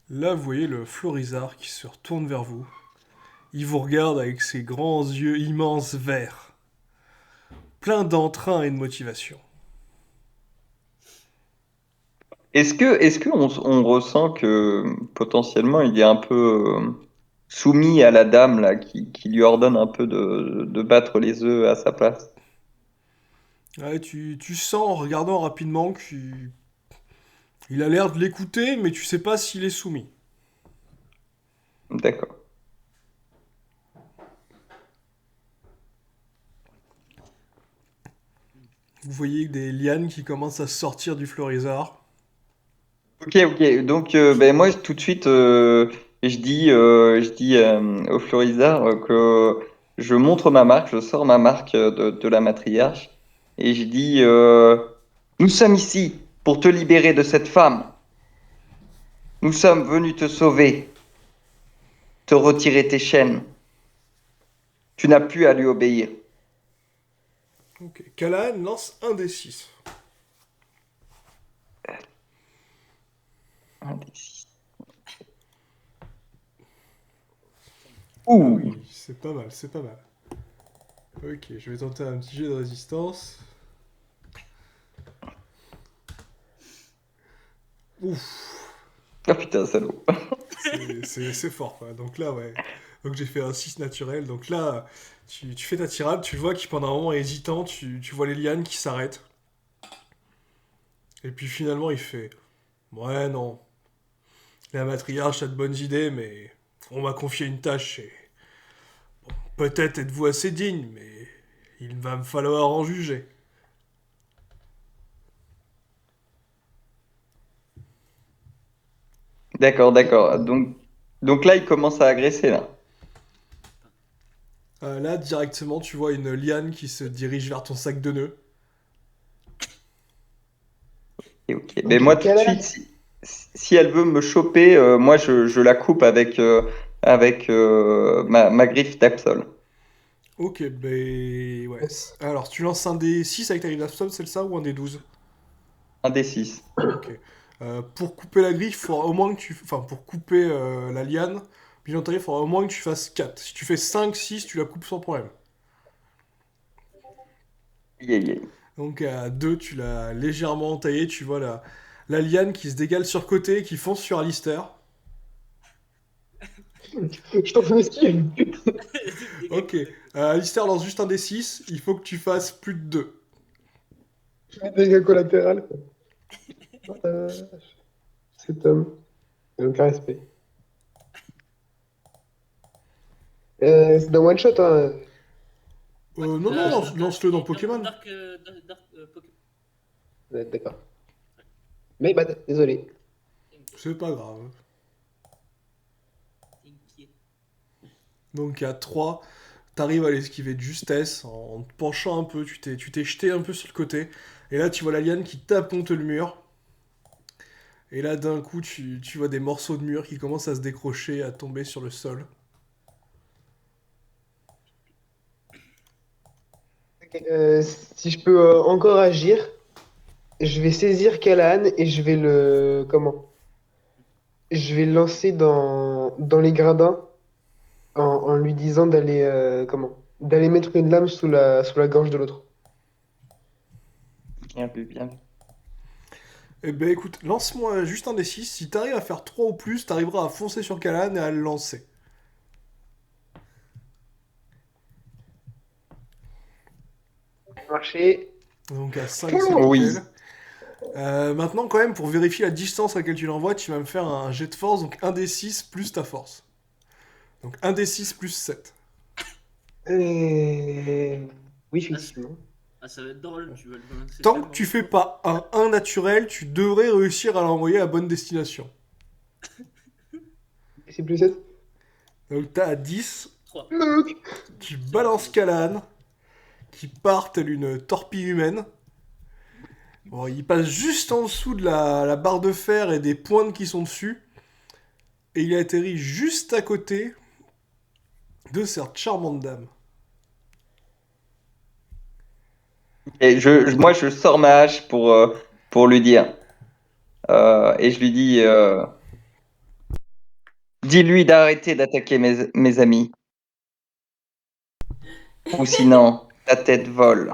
Là, vous voyez le Florizard qui se retourne vers vous. Il vous regarde avec ses grands yeux immenses verts, pleins d'entrain et de motivation. Est-ce que on ressent que potentiellement il est un peu soumis à la dame là, qui lui ordonne un peu de battre les œufs à sa place? Ouais, tu sens en regardant rapidement qu'il il a l'air de l'écouter, mais tu sais pas s'il est soumis. D'accord. Vous voyez des lianes qui commencent à sortir du Florizard. Ok, ok. Donc, ben moi, tout de suite, je dis au Florizard que je montre ma marque, je sors ma marque de la matriarche et je dis nous sommes ici pour te libérer de cette femme. Nous sommes venus te sauver, te retirer tes chaînes. Tu n'as plus à lui obéir. Ok. Callahan lance un des 6. Ah Ouh, oui, c'est pas mal, c'est pas mal. Ok, je vais tenter un petit jet de résistance. Ouf, ah putain, salaud. c'est fort quoi. Donc là, ouais. Donc j'ai fait un 6 naturel. Donc là, tu fais ta tirade, tu vois qu'il pendant un moment hésitant, tu vois les lianes qui s'arrêtent. Et puis finalement, il fait ouais, non, la matriarche a de bonnes idées, mais on m'a confié une tâche et peut-être êtes-vous assez digne, mais il va me falloir en juger. D'accord, d'accord. Donc là, il commence à agresser là. Là, directement, tu vois une liane qui se dirige vers ton sac de nœuds. Et ok. Ben Ok, moi, tout de suite, Callahan. si elle veut me choper, moi, je la coupe avec ma griffe d'Apsol. Ok, ben ouais. Alors, tu lances un des 6 avec ta grille d'Absol, c'est ça, ou un des 12? Un des six. Ok. Pour couper la grille, il faudra au moins que tu. Enfin, pour couper la liane, bilan il faudra au moins que tu fasses 4. Si tu fais 5, 6, tu la coupes sans problème. Aïe, aïe, aïe. Donc à 2, tu l'as légèrement entaillé, tu vois la liane qui se dégale sur côté, qui fonce sur Alistair. Je t'en fais esquive. Ok. Alistair lance juste un des 6, il faut que tu fasses plus de 2. Dégâts collatéral. Cet homme. Aucun respect. C'est d'un one shot, hein. Non, non, lance-le dans Pokémon. Pokémon. Ouais, d'accord. Mais bad, désolé. C'est pas grave. T'inquiète. Donc à 3, t'arrives à l'esquiver de justesse en te penchant un peu, tu t'es jeté un peu sur le côté. Et là, tu vois la liane qui tape contre le mur. Et là, d'un coup, tu vois des morceaux de mur qui commencent à se décrocher, à tomber sur le sol. Ok, si je peux encore agir, je vais saisir Callahan et je vais le. Comment? Je vais le lancer dans les gradins en lui disant d'aller. Comment? D'aller mettre une lame sous la gorge de l'autre. Bien vu, bien vu. Eh ben écoute, lance-moi juste un des 6. Si t'arrives à faire 3 ou plus, t'arriveras à foncer sur Callahan et à le lancer. Marcher. Donc à 5, c'est Pouh. nickel. Oui. Maintenant, quand même, pour vérifier la distance à laquelle tu l'envoies, tu vas me faire un jet de force, donc un des 6 plus ta force. Donc un des 6 plus 7. Oui, Ah, effectivement. ça va être drôle, tu vas le balancer Tant que tellement tu fais fort. pas un 1 naturel, tu devrais réussir à l'envoyer à bonne destination. C'est plus 7. Donc t'as à 10, 3. tu C'est bon, c'est balances bon. Callahan, qui part telle une torpille humaine. Bon, il passe juste en dessous de la barre de fer et des pointes qui sont dessus, et il atterrit juste à côté de cette charmante dame. Et moi, je sors ma hache pour lui dire. Et je lui dis Dis-lui d'arrêter d'attaquer mes amis. Ou sinon, ta tête vole.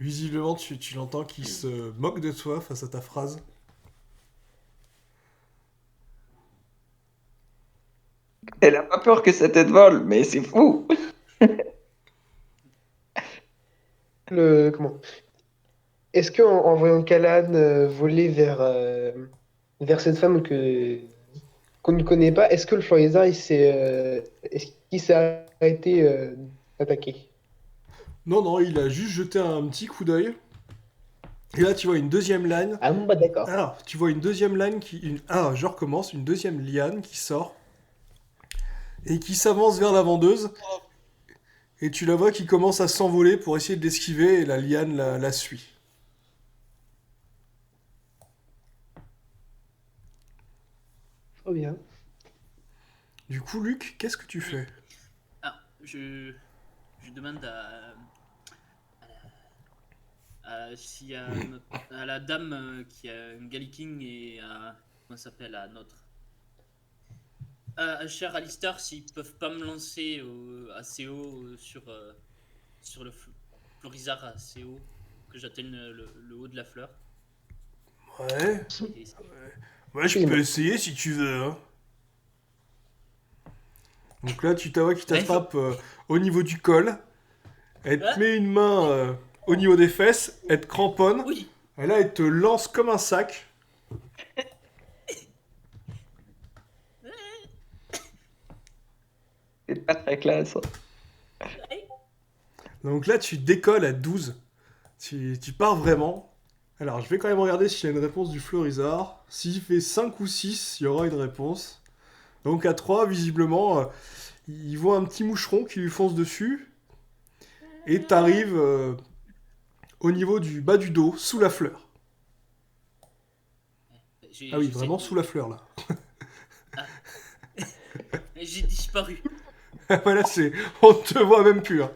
Visiblement, tu l'entends qui se moque de toi face à ta phrase. Elle a pas peur que sa tête vole, mais c'est fou. Comment? Est-ce que en voyant Callahan voler vers cette femme qu'on ne connaît pas, est-ce que le Florizard est-ce qu'il s'est arrêté d'attaquer? Non, non, il a juste jeté un petit coup d'œil. Et là, tu vois une deuxième liane. Ah bon, bah d'accord. Alors, tu vois une deuxième liane Ah, je recommence. Une deuxième liane qui sort et qui s'avance vers la vendeuse. Et tu la vois qui commence à s'envoler pour essayer de l'esquiver et la liane la suit. Trop bien. Du coup, Luc, qu'est-ce que tu fais? Ah, je demande s'il y a à la dame qui a une Galliking et à. Comment ça s'appelle à notre. À cher Alistair, s'ils peuvent pas me lancer assez haut sur le florizard assez haut, que j'atteigne le haut de la fleur. Ouais. Et- Ouais, je peux essayer si tu veux, hein. Donc là, tu t'as qui Ouais, t'attrape au niveau du col. Elle te Hein. met une main au niveau des fesses. Elle te cramponne. Oui. Et là, elle te lance comme un sac. C'est pas très classe. Donc là, tu décolles à 12. Tu pars vraiment. Alors, je vais quand même regarder s'il y a une réponse du Florizard. S'il fait 5 ou 6, il y aura une réponse. Donc à 3, visiblement, il voit un petit moucheron qui lui fonce dessus. Et t'arrives au niveau du bas du dos, sous la fleur. Ah oui, J'essaie vraiment de. sous la fleur, là. Ah. J'ai disparu. Voilà, c'est... On te voit même plus, hein.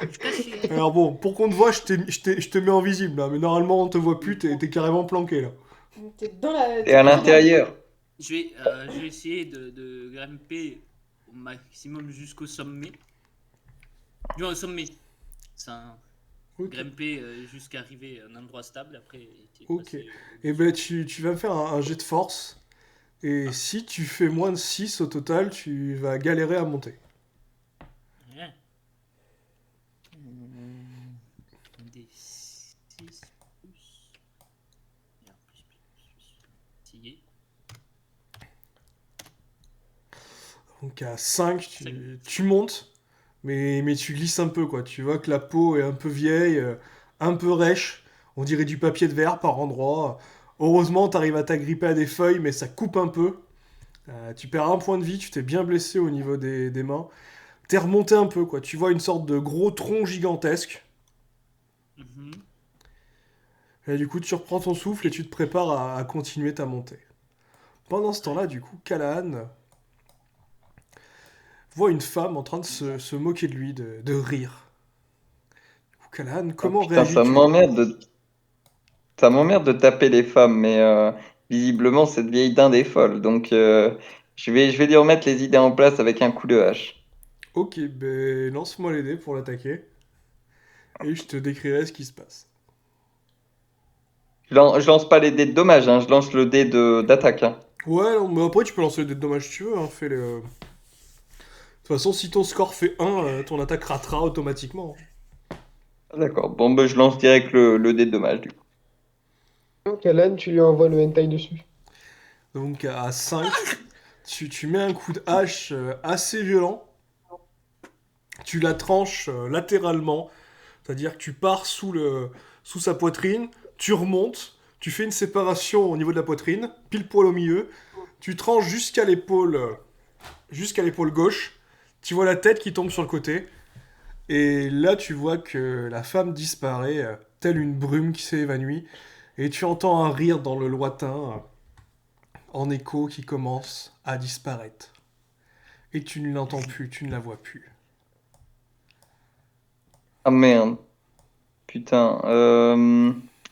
Je suis caché. Alors bon, pour qu'on te voit, je te mets en visible, là. Mais normalement, on te voit plus, t'es carrément planqué, là. Et à T'es pris dans le. l'intérieur. Je vais essayer de grimper au maximum jusqu'au sommet. Du moins, au sommet. Ça, Ok. grimper jusqu'à arriver à un endroit stable. Après, tu es Ok. passé Et ben, tu vas me faire un jet de force. Et si tu fais moins de 6 au total, tu vas galérer à monter. Rien. Des 6 plus. Et en plus. Fatigué. Donc à 5, Cinq. tu montes, mais tu glisses un peu, quoi. Tu vois que la peau est un peu vieille, un peu rêche. On dirait du papier de verre par endroits. Heureusement, t'arrives à t'agripper à des feuilles, mais ça coupe un peu. Tu perds un point de vie, tu t'es bien blessé au niveau des mains. T'es remonté un peu, quoi. Tu vois une sorte de gros tronc gigantesque. Mhm. Et du coup, tu reprends ton souffle et tu te prépares à continuer ta montée. Pendant ce temps-là, du coup, Callahan voit une femme en train de se moquer de lui, de rire. Du coup, Callahan, Oh, comment putain, réagis-tu? ça m'emmerde de taper les femmes, mais visiblement, cette vieille dinde est folle. Donc, je vais lui remettre les idées en place avec un coup de hache. Ok, ben lance-moi les dés pour l'attaquer. Et je te décrirai ce qui se passe. Je lance pas les dés de dommage, hein, je lance le dé d'attaque, hein. Ouais, non, mais après tu peux lancer des dommages si tu veux, hein, fais les... De toute façon, si ton score fait 1, ton attaque ratera automatiquement. Ah, d'accord, bon, ben, je lance direct le dé de dommage, du coup. Donc, Callahan, tu lui envoies le hentai dessus. Donc à 5, tu mets un coup de hache assez violent. Tu la tranches latéralement, c'est-à-dire que tu pars sous sa poitrine, tu remontes, tu fais une séparation au niveau de la poitrine, pile poil au milieu, tu tranches jusqu'à l'épaule gauche, tu vois la tête qui tombe sur le côté, et là tu vois que la femme disparaît, telle une brume qui s'est évanouie, et tu entends un rire dans le lointain, en écho qui commence à disparaître. Et tu ne l'entends plus, tu ne la vois plus. Ah merde. Putain,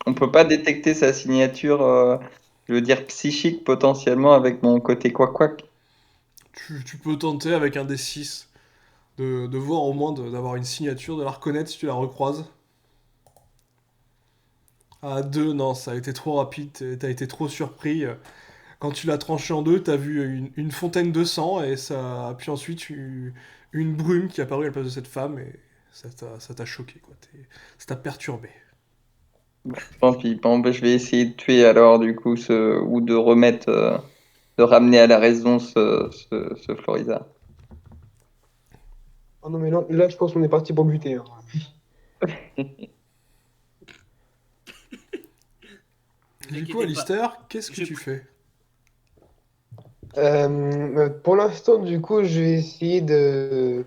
on peut pas détecter sa signature, je veux dire psychique potentiellement avec mon côté quack. Tu peux tenter avec un D6 de voir au moins d'avoir une signature, de la reconnaître si tu la recroises. À 2, non, ça a été trop rapide, t'as été trop surpris. Quand tu l'as tranché en deux, t'as vu une fontaine de sang et puis ensuite une brume qui est apparue à la place de cette femme et ça t'a choqué, quoi. Ça t'a perturbé. Tant pis, bon, ben, je vais essayer de tuer alors du coup ou de remettre, de ramener à la raison ce Florizard. Ah non, mais là, je pense qu'on est parti pour buter, hein. Ne vous Du coup, inquiétez pas. Alistair, qu'est-ce que Je tu prie. fais? Pour l'instant, du coup, je vais essayer de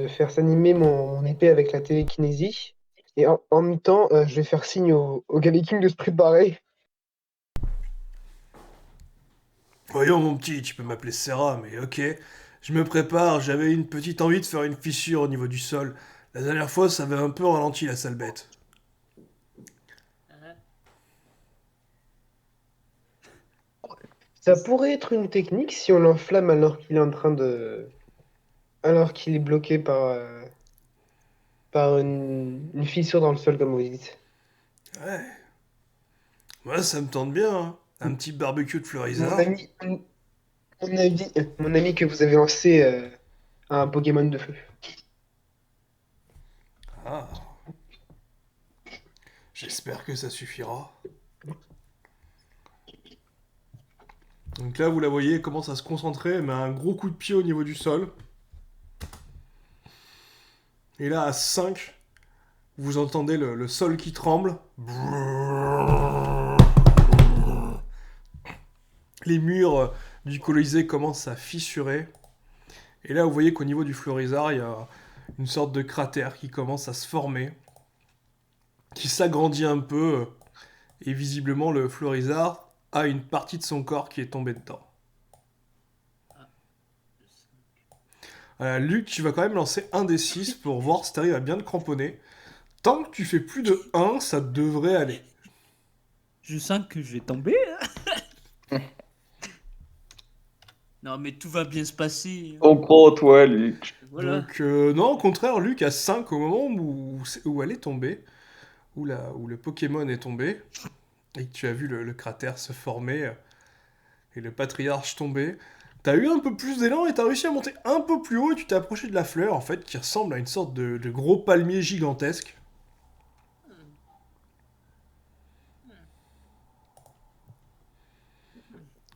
faire s'animer mon épée avec la télékinésie. Et en même temps, je vais faire signe au Galley King de se préparer. Voyons, mon petit, tu peux m'appeler Serra, mais ok. Je me prépare, j'avais une petite envie de faire une fissure au niveau du sol. La dernière fois, ça avait un peu ralenti la sale bête. Ah, Ça pourrait être une technique si on l'enflamme alors qu'il est bloqué par une fissure dans le sol, comme vous dites. Ouais, moi ça me tente bien, hein. Un petit barbecue de Mon Fleurizard. ami, mon ami que vous avez lancé un Pokémon de feu. Ah, j'espère que ça suffira. Donc là, vous la voyez, elle commence à se concentrer, elle met un gros coup de pied au niveau du sol. Et là, à 5, vous entendez le sol qui tremble. Les murs du Colisée commencent à fissurer. Et là, vous voyez qu'au niveau du Fleurizard, il y a une sorte de cratère qui commence à se former, qui s'agrandit un peu. Et visiblement, le Fleurizard a une partie de son corps qui est tombée dedans. ah, Luc, tu vas quand même lancer un des 6 pour voir si tu arrives à bien te cramponner. Tant que tu fais plus de 1, ça devrait aller. je sens que je vais tomber. Non, mais tout va bien se passer, hein. On croit en toi, Luc. Voilà. Donc, non, au contraire, Luc a 5 au moment où elle est tombée, où le Pokémon est tombé, et que tu as vu le cratère se former, et le patriarche tomber. T'as eu un peu plus d'élan et t'as réussi à monter un peu plus haut et tu t'es approché de la fleur, en fait, qui ressemble à une sorte de gros palmier gigantesque.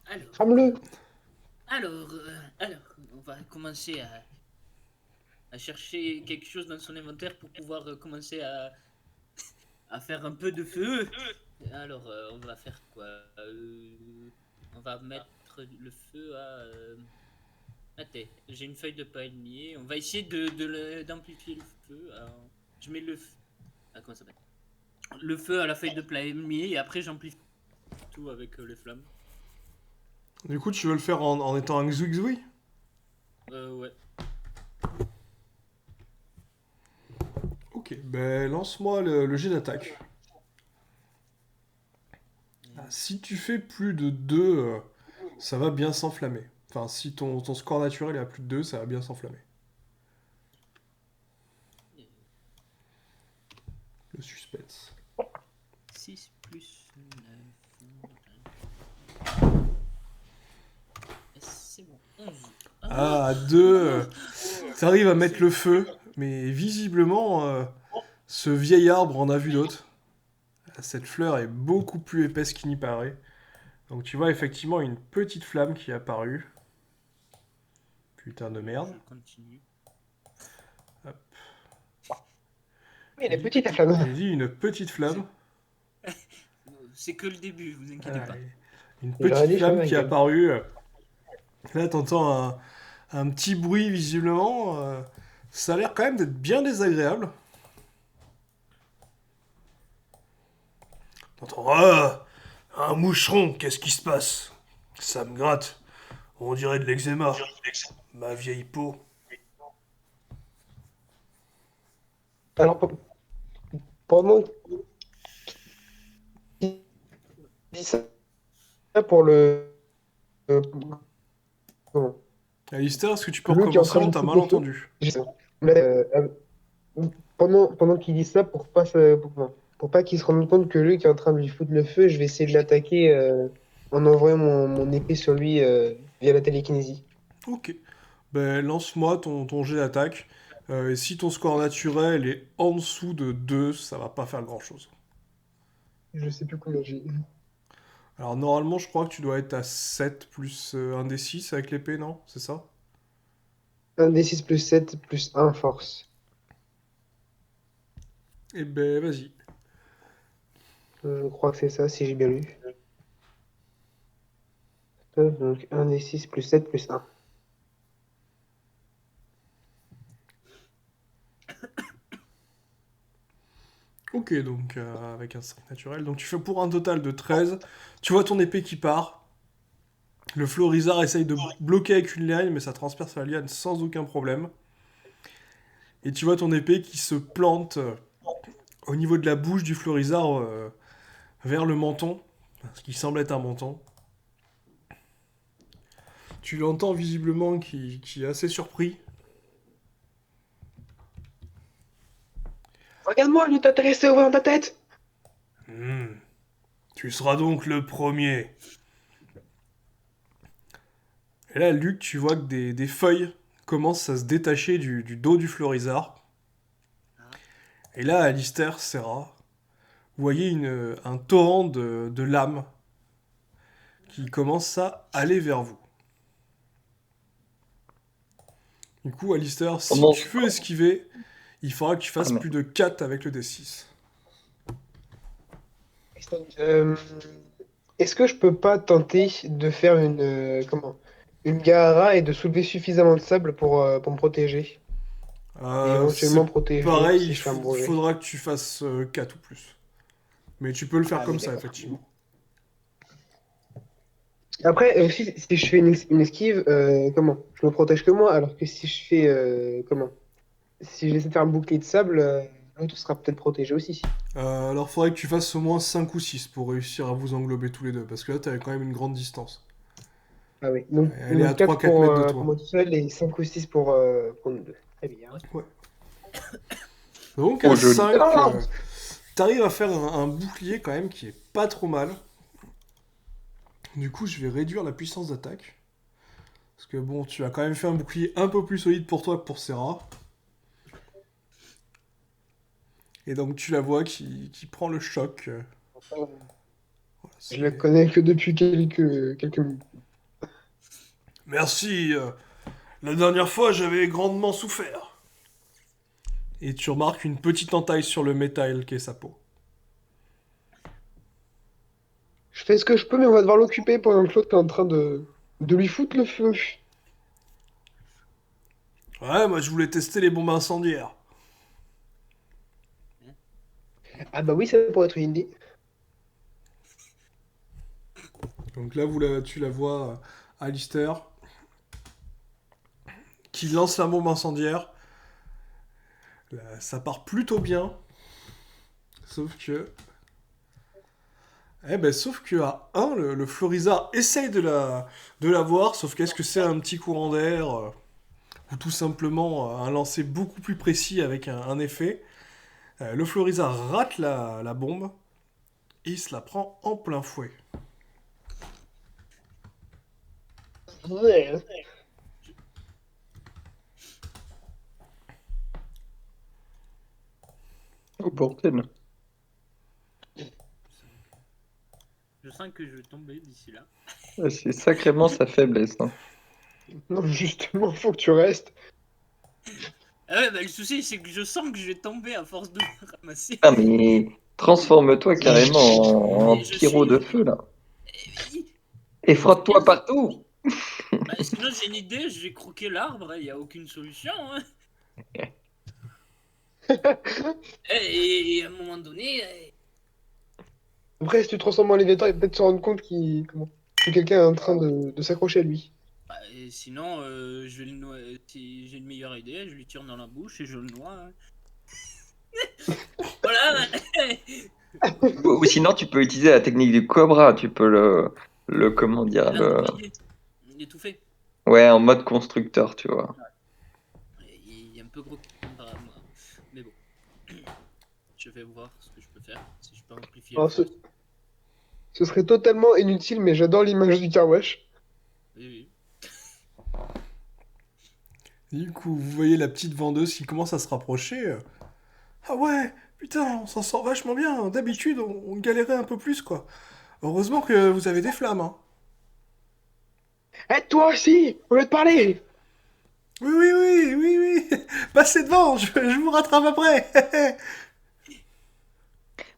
Alors, Crame-le! alors, on va commencer à chercher quelque chose dans son inventaire pour pouvoir commencer à faire un peu de feu. Alors, on va faire quoi? On va mettre le feu à. Attends, j'ai une feuille de palmier. On va essayer d'amplifier le feu. Alors, je mets comment ça s'appelle? Le feu à la feuille de palmier et après j'amplifie tout avec les flammes. Du coup, tu veux le faire en étant un Xwixwi? Ouais. Ok, ben lance-moi le jet d'attaque. Ah, si tu fais plus de 2, ça va bien s'enflammer. Enfin, si ton score naturel est à plus de 2, ça va bien s'enflammer. Le suspense. 6 plus 9. C'est bon, 11. Ah, à 2, t'arrives à mettre le feu, mais visiblement, ce vieil arbre en a vu d'autres. Cette fleur est beaucoup plus épaisse qu'il n'y paraît. Donc tu vois effectivement une petite flamme qui est apparue. Putain de merde. Je continue. Hop. Oui, elle est J'ai petite, la flamme. j'ai dit une petite flamme. C'est que le début, vous inquiétez pas. Ouais. Une J'aurais petite dit flamme flamme à qui est gueule. apparue. Là, t'entends un petit bruit visiblement. Ça a l'air quand même d'être bien désagréable. T'entends ah, un moucheron, qu'est-ce qui se passe? Ça me gratte. On dirait de l'eczéma. Ma vieille peau. Alors, pendant qu'il dit ça pour euh, comment, Alistair, est-ce que tu peux lui qui est en recommencer? train On de t'a foutre mal le feu, entendu. mais, pendant qu'il dit ça, pour pas qu'il se rende compte que lui qui est en train de lui foutre le feu, je vais essayer de l'attaquer en envoyant mon épée sur lui via la télékinésie. Ok. Ben, lance-moi ton jet d'attaque. Et si ton score naturel est en dessous de 2, ça va pas faire grand-chose. Je sais plus combien j'ai. Alors normalement, je crois que tu dois être à 7 plus un des 6 avec l'épée, non? C'est ça? Un d 6 plus 7 plus un force. Eh ben, vas-y. Je crois que c'est ça, si j'ai bien lu. Donc un d 6 plus 7 plus un. Ok, donc avec un 5 naturel. Donc tu fais pour un total de 13. Tu vois ton épée qui part. Le Florizard essaye de bloquer avec une liane, mais ça transperce la liane sans aucun problème. Et tu vois ton épée qui se plante au niveau de la bouche du Florizard vers le menton, ce qui semble être un menton. Tu l'entends visiblement qui est assez surpris. Regarde-moi, lui t'intéressais au dans ta tête! Hmm, tu seras donc le premier. Et là, Luc, tu vois que des feuilles commencent à se détacher du dos du Florizard. Ah. Et là, Alistair, Serra, vous voyez un torrent de lames qui commence à aller vers vous. Du coup, Alistair, si Pendant tu ce veux esquiver, il faudra que tu Ah, fasses mais- plus de 4 avec le D6. Euh, Est-ce que je peux pas tenter de faire une Gaara et de soulever suffisamment de sable pour me protéger? Et éventuellement C'est protéger Luke pareil, si je fais un il projet. faudra que tu fasses 4 ou plus. Mais tu peux le faire Ah comme oui, ça, d'accord. effectivement. Après, si je fais une esquive, je me protège que moi, alors que si je fais, si j'essaie de faire un bouclier de sable, l'autre sera peut-être protégé aussi. Alors, faudrait que tu fasses au moins 5 ou 6 pour réussir à vous englober tous les deux, parce que là, t'as quand même une grande distance. Ah oui, donc, Elle est à donc trois 4 quatre mètres de pour toi. moi tout seul et 5 ou 6 pour nous deux. Très bien. Ouais. Ouais. Donc, Oh, à joli. 5, Ah, t'arrives à faire un bouclier quand même qui est pas trop mal. Du coup, je vais réduire la puissance d'attaque. Parce que bon, tu as quand même fait un bouclier un peu plus solide pour toi que pour Serra. Et donc, tu la vois qui prend le choc. Voilà, je la c'est... connais que depuis quelques minutes. Merci. La dernière fois, j'avais grandement souffert. Et tu remarques une petite entaille sur le métal qu'est sa peau. Je fais ce que je peux, mais on va devoir l'occuper pendant que l'autre est en train de lui foutre le feu. Ouais, moi je voulais tester les bombes incendiaires. Ah bah oui, ça pourrait être une idée. Donc là, tu la vois, Alistair, qui lance la bombe incendiaire. Là, ça part plutôt bien. Sauf que... sauf que à 1, le Florizard essaye de la voir, sauf qu'est-ce que c'est un petit courant d'air ou tout simplement un lancer beaucoup plus précis avec un effet. Le Florizard rate la bombe et il se la prend en plein fouet. Ouais. Oh, bordel. Je sens que je vais tomber d'ici là. Ouais, c'est sacrément sa faiblesse, hein. Non, justement, faut que tu restes. Ah ouais, bah le souci c'est que je sens que je vais tomber à force de me ramasser. Ah, mais transforme-toi carrément en Et je pyro suis. de feu, là. Oui. Et frotte-toi partout. Bah, sinon j'ai une idée, je vais croquer l'arbre, il n'y a aucune solution. Hein. Et à un moment donné, Après, si tu te transformes en léviathan, il va peut-être se rendre compte que quelqu'un est en train de s'accrocher à lui. bah, et sinon je vais le noyer. Si j'ai une meilleure idée, je lui tire dans la bouche et je le noie. Hein. Ou sinon, tu peux utiliser la technique du cobra. Tu peux comment dire, L'envoyer. L'étouffer. ouais, en mode constructeur, tu vois. Il est un peu gros comparé à moi. Mais bon. Je vais voir ce que je peux faire. Si je peux amplifier le Alors, force. ce serait totalement inutile, mais j'adore l'image du car wash. Oui, oui. Du coup, vous voyez la petite vendeuse qui commence à se rapprocher. Ah ouais, putain, on s'en sort vachement bien. D'habitude, on galérait un peu plus, quoi. Heureusement que vous avez des flammes, hein. Eh, toi aussi, au lieu de parler! Oui, oui, oui, oui, oui. Passez devant, je vous rattrape après.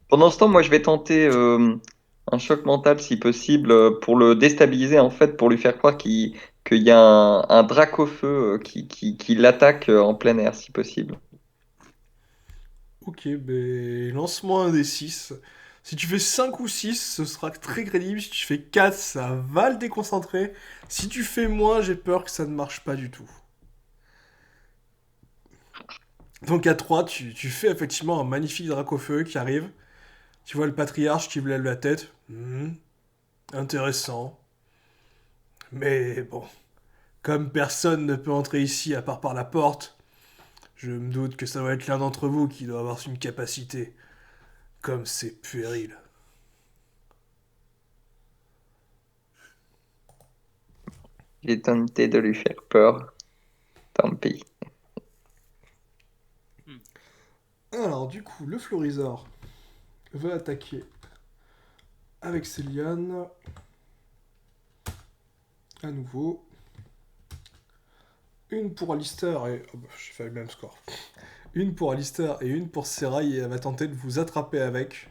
Pendant ce temps, moi, je vais tenter un choc mental, si possible, pour le déstabiliser, en fait, pour lui faire croire qu'il y a un drac au feu qui l'attaque en plein air, si possible. Ok, ben lance-moi un des 6. Si tu fais 5 ou 6, ce sera très crédible. Si tu fais 4, ça va le déconcentrer. Si tu fais moins, j'ai peur que ça ne marche pas du tout. Donc à 3, tu fais effectivement un magnifique drac au feu qui arrive. Tu vois le patriarche qui lève la tête. Intéressant. Mais bon, comme personne ne peut entrer ici à part par la porte, je me doute que ça doit être l'un d'entre vous qui doit avoir une capacité. Comme c'est puéril. J'ai tenté de lui faire peur. Tant pis. Alors du coup, le Florizor va attaquer avec ses lianes. À nouveau. Une pour Alistair et... Oh bah, j'ai fait le même score. Une pour Alistair et une pour Serra et elle va tenter de vous attraper avec.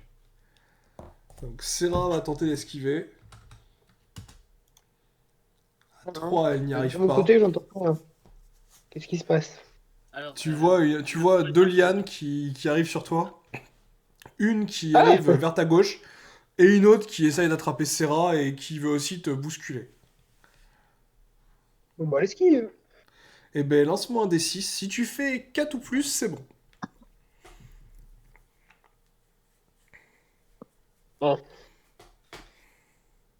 Donc Serra va tenter d'esquiver. À 3, elle n'y De arrive mon pas. côté, j'entends rien. Qu'est-ce qui se passe? Alors, Tu vois deux lianes qui arrivent sur toi. Une qui Ah! arrive vers ta gauche et une autre qui essaye d'attraper Serra et qui veut aussi te bousculer. Bon, bah, l'esquive. Et ben lance-moi un D6. Si tu fais 4 ou plus, c'est bon. Ah,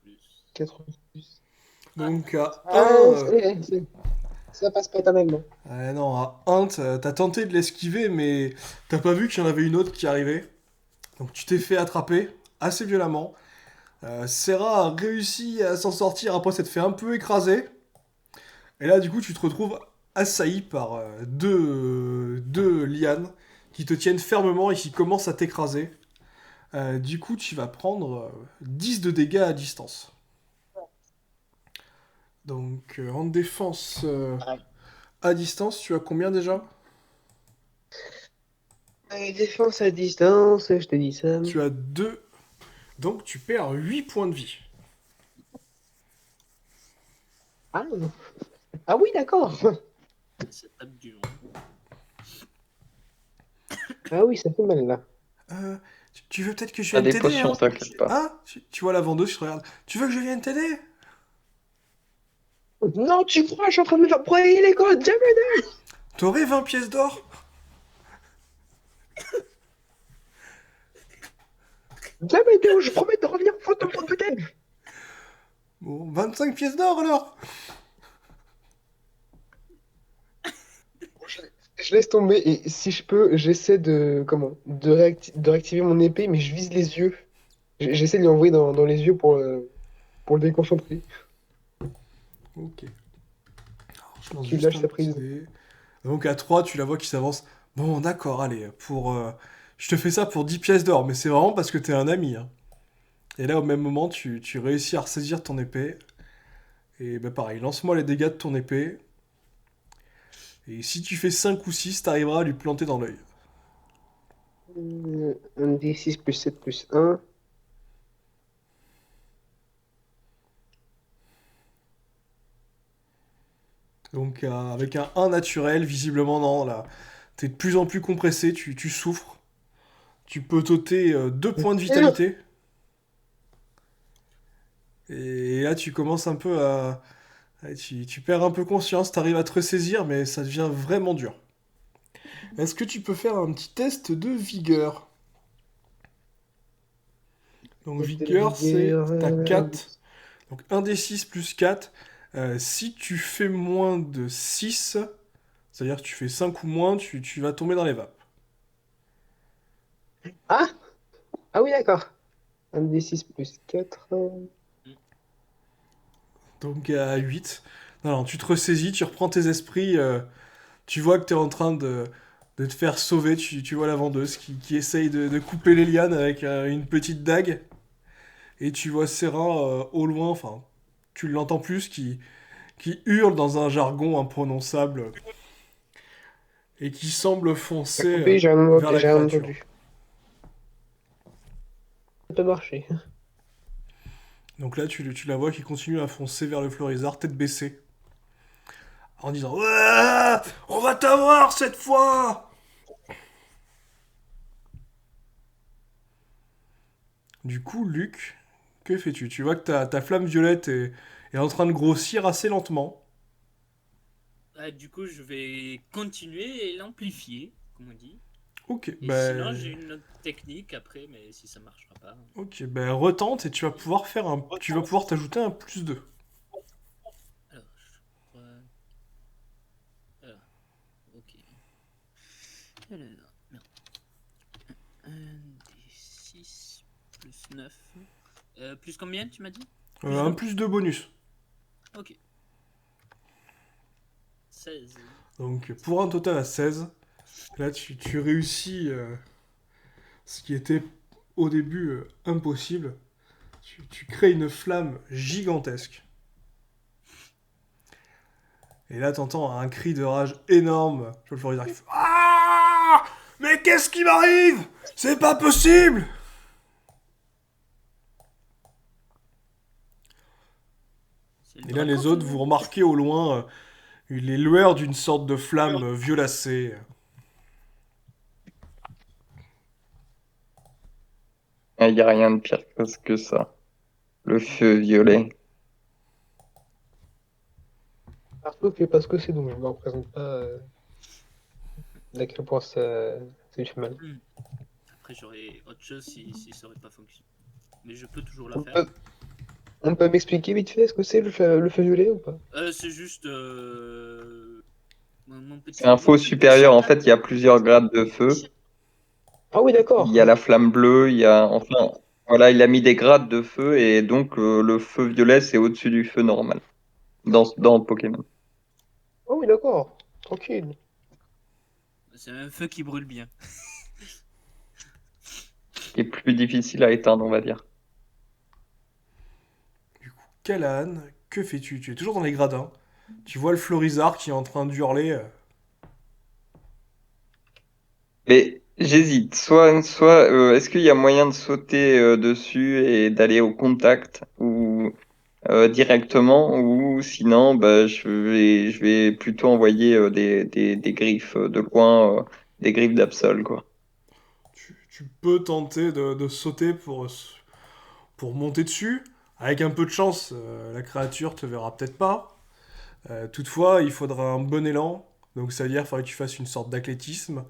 plus. 4 plus. Donc à Ah, 1, ça passe pas éternellement. ah non, à 1, t'as tenté de l'esquiver, mais t'as pas vu qu'il y en avait une autre qui arrivait. Donc tu t'es fait attraper assez violemment. Serra a réussi à s'en sortir après s'être fait un peu écraser. Et là, du coup, tu te retrouves assailli par deux lianes qui te tiennent fermement et qui commencent à t'écraser. Du coup, tu vas prendre 10 de dégâts à distance. Donc en défense à distance, tu as combien déjà? Défense à distance, je te dis ça. Tu as 2. Donc tu perds 8 points de vie. Ah, ah oui, d'accord. Ça tape du long. Ah oui, ça fait mal là. Euh, tu veux peut-être que je T'as vienne des t'aider, potions, hein? t'inquiète pas. Ah, tu vois la vendeuse, je te regarde. Tu veux que je vienne t'aider? Non, tu crois, je suis en train de me faire broyer les côtes, jamais. T'aurais 20 pièces d'or? Jamais, Théo, je promets de revenir faute de prendre peut-être. Bon, 25 pièces d'or alors? Je laisse tomber et si je peux, j'essaie de comment de réactiver mon épée, mais je vise les yeux. J'essaie de lui envoyer dans les yeux pour le déconcentrer. Ok. Alors, je lance Qu'il juste lâche un sa petit prise. dé. Donc à 3, tu la vois qui s'avance. Bon, d'accord, allez, je te fais ça pour 10 pièces d'or, mais c'est vraiment parce que t'es un ami, hein. Et là, au même moment, tu réussis à ressaisir ton épée. Et bah pareil, lance-moi les dégâts de ton épée. Et si tu fais 5 ou 6, t'arriveras à lui planter dans l'œil. Un D6 plus 7 plus 1. Donc avec un 1 naturel, visiblement non, là, t'es de plus en plus compressé, tu souffres. Tu peux t'ôter 2 points de vitalité. Et là, tu commences un peu à... tu perds un peu conscience, t'arrives à te ressaisir, mais ça devient vraiment dur. Est-ce que tu peux faire un petit test de vigueur? Donc Donc, vigueur, c'est vigueur, t'as 4. Donc 1 des 6 plus 4. Si tu fais moins de 6, c'est-à-dire que tu fais 5 ou moins, tu vas tomber dans les vapes. Ah! Ah oui, d'accord. Un d 6 plus 4. Donc à 8. Non, non, tu te ressaisis, tu reprends tes esprits, tu vois que tu es en train de te faire sauver, tu vois la vendeuse qui essaye de couper les lianes avec une petite dague, et tu vois Serra au loin, enfin, tu l'entends plus, qui hurle dans un jargon imprononçable, et qui semble T'as foncer coupé, vers la j'ai rien créature. entendu. Ça peut marcher. Donc là, tu la vois qui continue à foncer vers le Florizard, tête baissée, en disant ouais, on va t'avoir cette fois. Du coup, Luc, que fais-tu? Tu vois que ta flamme violette est en train de grossir assez lentement. Du coup, je vais continuer et l'amplifier, comme on dit. Ok, Et sinon, j'ai une autre technique après, mais si ça marchera pas. retente et tu vas pouvoir tu vas pouvoir t'ajouter un plus 2. Alors, je crois. Alors, ok. Alors, merde. 1 des 6 plus 9. Plus combien tu m'as dit? Plus Un 2. plus 2 bonus. Ok. 16. Donc pour un total à 16. Là, tu réussis ce qui était au début impossible. Tu crées une flamme gigantesque. Et là, t'entends un cri de rage énorme. Je vois le Florizard qui fait ah, mais qu'est-ce qui m'arrive? C'est pas possible! C'est le Et là, dragon, les autres, vous sûrement. remarquez au loin les lueurs d'une sorte de flamme violacée. Il n'y a rien de pire que ça. Le feu violet. Arthur fait pas ce que c'est, donc je ne me représente pas à quel point ça lui fait mal. Après, j'aurais autre chose si ça aurait pas fonctionné. Mais je peux toujours la On faire. peut, on peut m'expliquer vite fait ce que c'est le feu violet ou pas? C'est juste mon C'est petit un feu niveau. supérieur. En fait, il y a plusieurs grades de feu. Ah oui, Il d'accord. y a la flamme bleue, il y a, enfin, voilà, il a mis des grades de feu et donc le feu violet, c'est au-dessus du feu normal dans Pokémon. Ah oui, d'accord. Tranquille. C'est un feu qui brûle bien. Qui est plus difficile à éteindre, on va dire. Du coup, Callahan, que fais-tu? Tu es toujours dans les gradins. Tu vois le Florizard qui est en train d'hurler. Mais j'hésite. Soit, est-ce qu'il y a moyen de sauter dessus et d'aller au contact ou directement, ou sinon, bah, je vais plutôt envoyer des griffes de loin, des griffes d'Absol, quoi. Tu peux tenter de sauter pour monter dessus. Avec un peu de chance, la créature te verra peut-être pas. Toutefois, il faudra un bon élan. Donc ça veut dire qu'il faudrait que tu fasses une sorte d'athlétisme.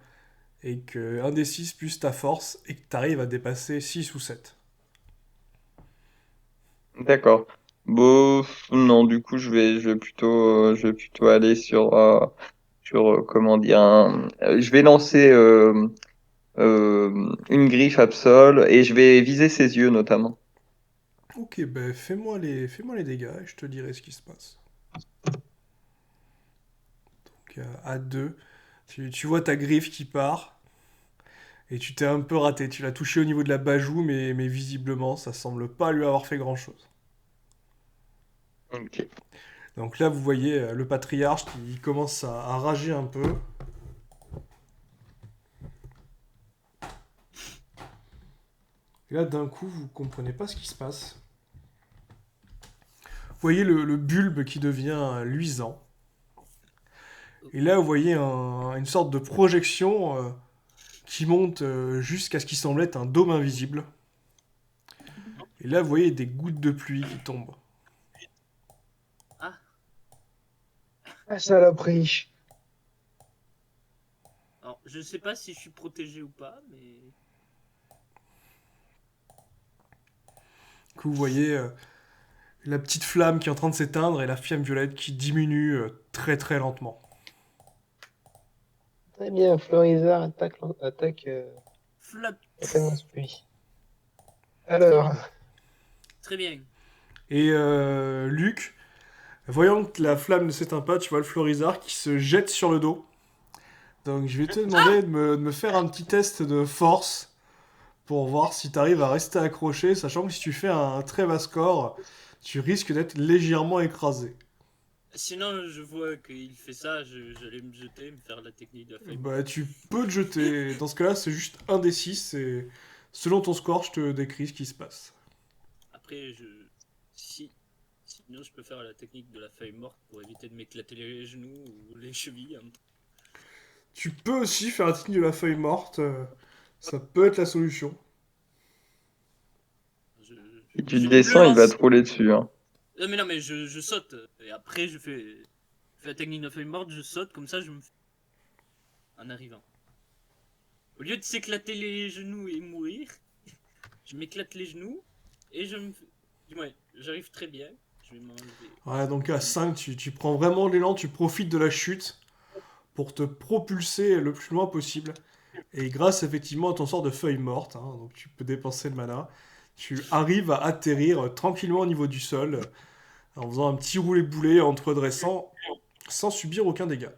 Et que un des 6 plus ta force. Et que tu arrives à dépasser 6 ou 7. D'accord. Bon, non, du coup, je vais plutôt aller sur comment dire, je vais lancer une griffe Absol et je vais viser ses yeux notamment. Ok, ben fais-moi les dégâts et je te dirai ce qui se passe. Donc à 2, tu vois ta griffe qui part. Et tu t'es un peu raté. Tu l'as touché au niveau de la bajoue, mais visiblement, ça semble pas lui avoir fait grand-chose. Ok. Donc là, vous voyez le patriarche qui commence à rager un peu. Et là, d'un coup, vous comprenez pas ce qui se passe. Vous voyez le bulbe qui devient luisant. Et là, vous voyez une sorte de projection qui monte jusqu'à ce qui semble être un dôme invisible. Et là, vous voyez des gouttes de pluie qui tombent. Ah, Ah, saloperie. alors je sais pas si je suis protégé ou pas, mais que vous voyez la petite flamme qui est en train de s'éteindre et la flamme violette qui diminue très très lentement. Très bien, Florizard attaque Flap. lui. Alors, Très bien. Et Luc, voyant que la flamme ne s'éteint pas, tu vois le Florizard qui se jette sur le dos. Donc je vais te demander de me faire un petit test de force pour voir si tu arrives à rester accroché, sachant que si tu fais un très bas score, tu risques d'être légèrement écrasé. Sinon, je vois qu'il fait ça, j'allais me jeter, me faire la technique de la feuille. Bah tu peux te jeter. Dans ce cas-là, c'est juste un des 6 et selon ton score, je te décris ce qui se passe. Après, sinon, je peux faire la technique de la feuille morte pour éviter de m'éclater les genoux ou les chevilles, hein. Tu peux aussi faire un technique de la feuille morte, ça peut être la solution. Je, Si tu je me descends, il va lance. te rouler dessus. Hein. Non, mais je saute. Et après, je fais la technique de la feuille morte, je saute, comme ça, je me fais. En arrivant. Au lieu de s'éclater les genoux et mourir, je m'éclate les genoux et je me. Ouais, j'arrive très bien. Je vais m'enlever. Ouais, donc à 5, tu prends vraiment l'élan, tu profites de la chute pour te propulser le plus loin possible. Et grâce effectivement à ton sort de feuille morte, hein, donc tu peux dépenser le mana, tu arrives à atterrir tranquillement au niveau du sol, en faisant un petit roulé-boulé, en te redressant, sans subir aucun dégât.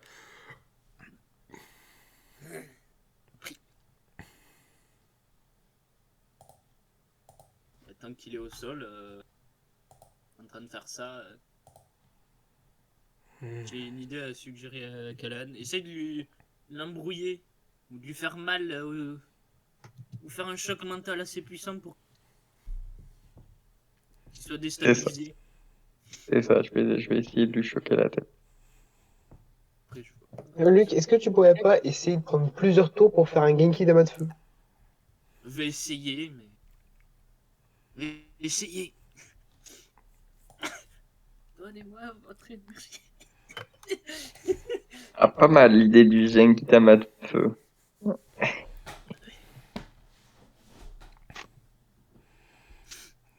Tant qu'il est au sol, en train de faire ça, j'ai une idée à suggérer à Callahan. Essaye de l'embrouiller ou de lui faire mal ou faire un choc mental assez puissant pour qu'il soit C'est ça. déstabilisé. C'est ça, je vais essayer de lui choquer la tête. Après, Luc, est-ce que tu pourrais pas essayer de prendre plusieurs tours pour faire un Genki d'amas de feu? je vais essayer, mais. Je vais essayer. Donnez-moi votre énergie. Ah, pas mal l'idée du Genkidama de feu.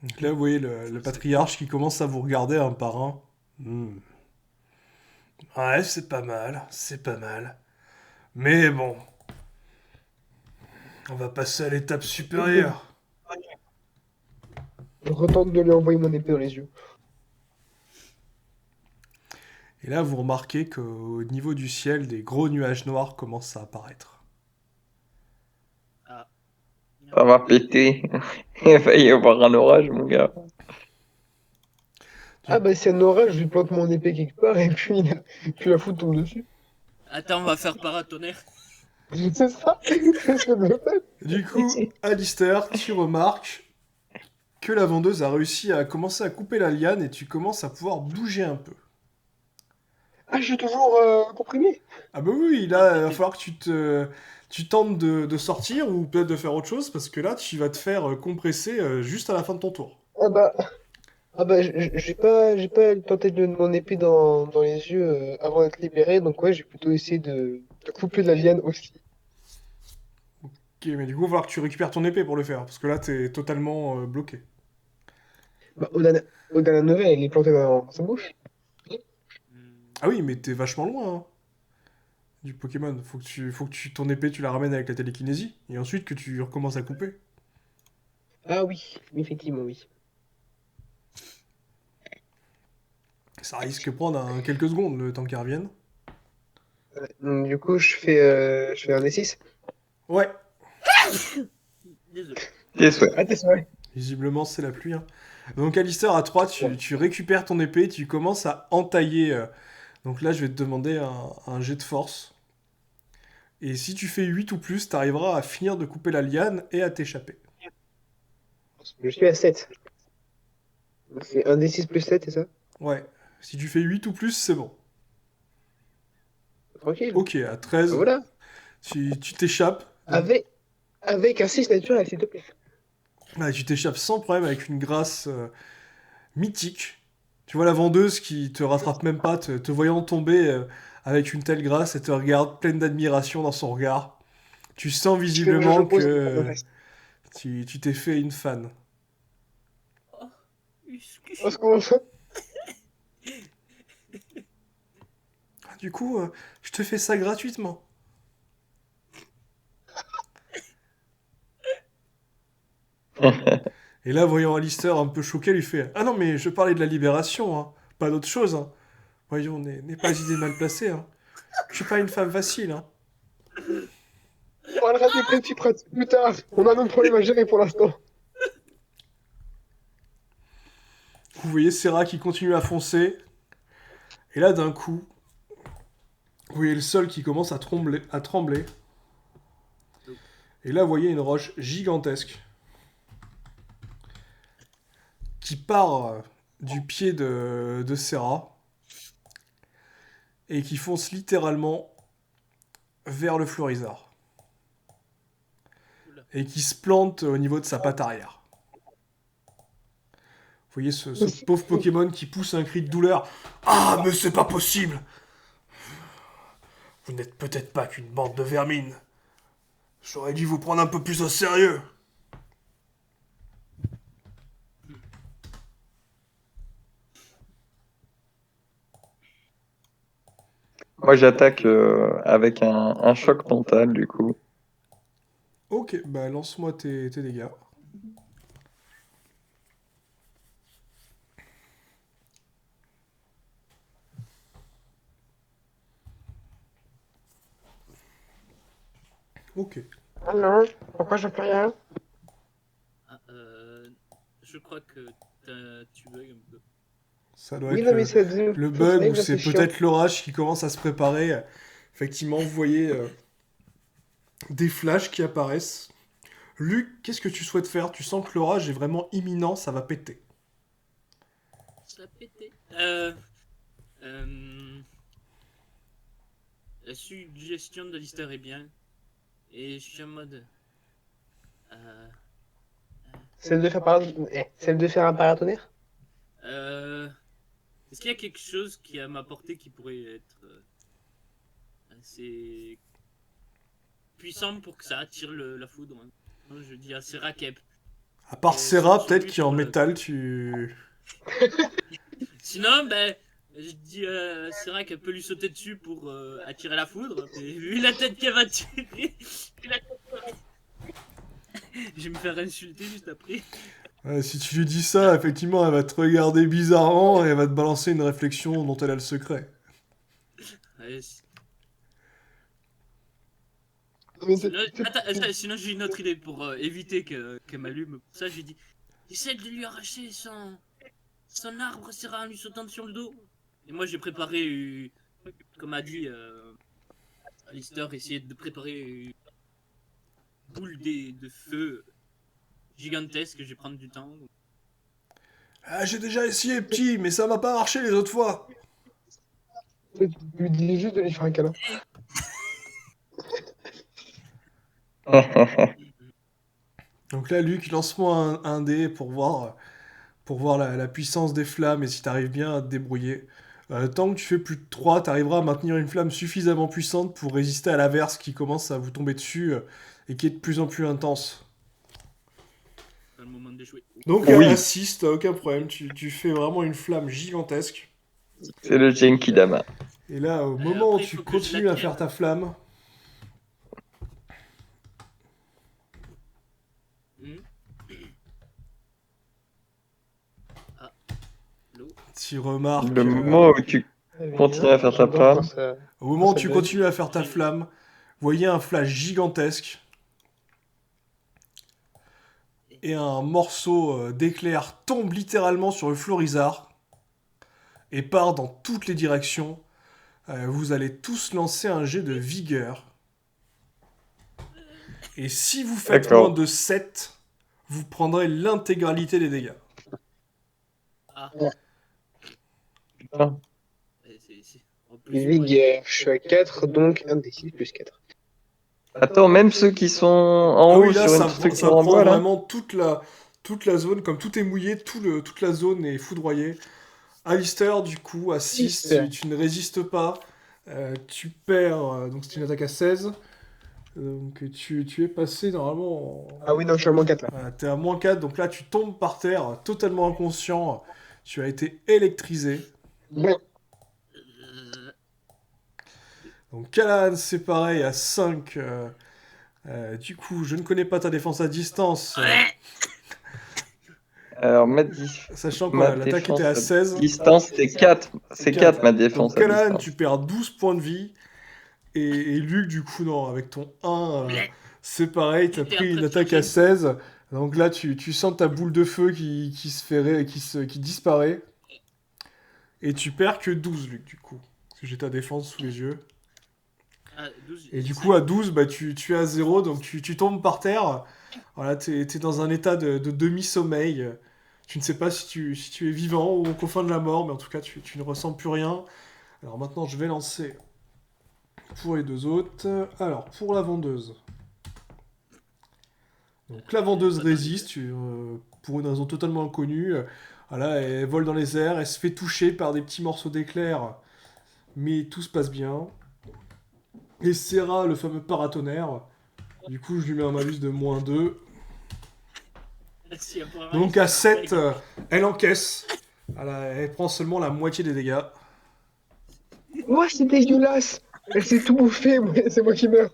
Donc là, vous voyez le patriarche qui commence à vous regarder un par un. Hmm. Ouais, c'est pas mal, c'est pas mal. Mais bon, on va passer à l'étape supérieure. Je retente de lui envoyer mon épée dans les yeux. Et là, vous remarquez qu'au niveau du ciel, des gros nuages noirs commencent à apparaître. Ah. Ça va péter. Il va y avoir un orage, mon gars. Ah bah c'est un orage, je lui plante mon épée quelque part et puis la foudre tombe dessus. Attends, on va faire paratonnerre. C'est ça? C'est ce que je veux faire. Du coup, Alistair, tu remarques que la vendeuse a réussi à commencer à couper la liane et tu commences à pouvoir bouger un peu. Ah, je suis toujours comprimé. Ah bah oui, là, il va falloir que tu tentes de sortir ou peut-être de faire autre chose parce que là, tu vas te faire compresser juste à la fin de ton tour. Ah bah, j'ai pas tenté de mettre mon épée dans les yeux avant d'être libéré, donc ouais, j'ai plutôt essayé de couper la liane aussi. Ok, mais du coup, il va falloir que tu récupères ton épée pour le faire parce que là, t'es totalement bloqué. Bah, Odana Nova, elle est plantée dans sa bouche. Ah oui, mais t'es vachement loin hein, du Pokémon. Faut que ton épée, tu la ramènes avec la télékinésie et ensuite que tu recommences à couper. Ah oui, effectivement, oui. Ça risque de prendre quelques secondes le temps qu'elle revienne. Ouais, donc, du coup, je fais un D6. Ouais, Désolé. Tes souhaits. Ah, t'es vrai. visiblement, c'est la pluie. Hein. Donc, Alistair, à 3, tu récupères ton épée, tu commences à entailler. Donc là, je vais te demander un jet de force. Et si tu fais 8 ou plus, t'arriveras à finir de couper la liane et à t'échapper. Je suis à 7. Donc c'est un D6 plus 7, c'est ça? Ouais, si tu fais 8 ou plus, c'est bon. Tranquille. Ok, à Ah, 13, voilà. tu t'échappes. Avec, avec un 6 naturel, s'il te plaît. Ouais, tu t'échappes sans problème avec une grâce mythique. Tu vois la vendeuse qui te rattrape même pas, te voyant tomber avec une telle grâce, et te regarde pleine d'admiration dans son regard. Tu sens Je visiblement pose que tu t'es fait une fan. Oh, Au secours. Du coup, je te fais ça gratuitement. Et là, voyant Alistair un peu choqué, lui fait: Ah non, mais je parlais de la libération, hein, pas d'autre chose. Hein. Voyons, n'est pas idée mal placée. Hein. Je suis pas une femme facile. Hein. On parlera des principes plus tard. On a un problème à gérer pour l'instant. Vous voyez Serra qui continue à foncer. Et là, d'un coup, vous voyez le sol qui commence à trembler. Et là, vous voyez une roche gigantesque qui part du pied de Serra et qui fonce littéralement vers le Florizard. Oula. Et qui se plante au niveau de sa patte arrière. Vous voyez ce pauvre Pokémon qui pousse un cri de douleur. Ah, mais c'est pas possible! Vous n'êtes peut-être pas qu'une bande de vermines. J'aurais dû vous prendre un peu plus au sérieux. Moi, j'attaque avec un choc mental, du coup. Ok, bah lance-moi tes dégâts. Ok. Alors, pourquoi je fais rien? Ah, je crois que tu bugs un peu. Ça doit Oui, être non, mais ça devient le plus bug ou terrible, c'est c'est chiant. peut-être l'orage qui commence à se préparer. Effectivement, vous voyez des flashs qui apparaissent. Luc, qu'est-ce que tu souhaites faire? Tu sens que l'orage est vraiment imminent, ça va péter. Ça a pété. La suggestion de l'histoire est bien. Et je suis en mode. Euh, Celle de faire celle de faire un paratonnerre? Est-ce qu'il y a quelque chose qui à m'apporter qui pourrait être assez puissant pour que ça attire la foudre? Hein. Moi, je dis assez Rakep. À part Et Serra, sur peut-être lui qui est en pour le- métal, tu... Sinon, ben, je dis c'est vrai qu'elle peut lui sauter dessus pour attirer la foudre. Mais vu la tête qu'elle va tirer, je vais me faire insulter juste après. Si tu lui dis ça, effectivement, elle va te regarder bizarrement et elle va te balancer une réflexion dont elle a le secret. Ouais, Mais sinon, j'ai une autre idée pour éviter qu'elle m'allume. Pour ça, j'ai dit essaie de lui arracher son arbre sera en lui sautant sur le dos. Et moi, j'ai préparé, comme a dit Alistair, essayer de préparer une boule de feu gigantesque. Je vais prendre du temps. Ah, j'ai déjà essayé, petit, mais ça m'a pas marché les autres fois. tu lui dis juste de lui faire un câlin. Donc là, Luc, lance-moi un dé pour voir la puissance des flammes et si t'arrives bien à te débrouiller. Tant que tu fais plus de 3, t'arriveras à maintenir une flamme suffisamment puissante pour résister à l'averse qui commence à vous tomber dessus et qui est de plus en plus intense. C'est le moment d'échouer. Donc Oui. à 6, t'as aucun problème, tu fais vraiment une flamme gigantesque. C'est le Genkidama. Et là, au moment où après, il tu faut que je continues à l'attire. faire ta flamme, Hmm. Ah, l'eau. tu remarques... Le moment où tu continues à faire ta flamme. Au moment où Ça tu bug. continues à faire ta flamme, vous voyez un flash gigantesque et un morceau d'éclair tombe littéralement sur le Florizard et part dans toutes les directions. Vous allez tous lancer un jet de vigueur. Et si vous faites D'accord. moins de 7, vous prendrez l'intégralité des dégâts. Ah. Ah. En plus, Vigueur, je suis à 4, donc 1 des 6 plus 4. Attends, même ceux qui sont en Ah haut oui, là, sur ça une prend, structure en prend bois, là. vraiment toute la zone. Comme tout est mouillé, toute la zone est foudroyée. Alistair, du coup, à 6, tu ne résistes pas. Tu perds, donc c'est une attaque à 16. Donc tu es passé normalement. Ah oui, non, je suis à -4 là. Voilà, t'es à -4, donc là tu tombes par terre, totalement inconscient. Tu as été électrisé. Bon, Euh, Donc Callahan, c'est pareil, à 5. Du coup, je ne connais pas ta défense à distance. Ouais. Alors, Sachant que ma voilà, l'attaque était défense à à 16. distance, c'est 4. C'est 4 ma défense Donc à Callahan, tu distance. perds 12 points de vie. Et Luc, du coup, non, avec ton 1, Ouais. c'est pareil, t'as J'étais en pris train une de attaque à chercher. 16. Donc là, tu sens ta boule de feu qui disparaît. Et tu perds que 12, Luc, du coup. Parce que j'ai ta défense sous les yeux. Ah, 12, Et j'ai du coup, 5. à 12, bah, tu es à 0, donc tu tombes par terre. Voilà, t'es dans un état de demi-sommeil. Tu ne sais pas si tu es vivant ou au confin de la mort, mais en tout cas, tu ne ressens plus rien. Alors maintenant, je vais lancer pour les deux autres. Alors, pour la vendeuse. Donc la vendeuse Pas dans les résiste yeux. pour une raison totalement inconnue. Voilà, elle vole dans les airs, elle se fait toucher par des petits morceaux d'éclairs, mais tout se passe bien. Et Serra, le fameux paratonnerre, du coup je lui mets un malus de -2. Si, apparemment, il Donc à s'est 7, fait elle encaisse. Voilà, elle prend seulement la moitié des dégâts. moi, c'est dégueulasse. Elle s'est tout bouffé, c'est moi qui meurs.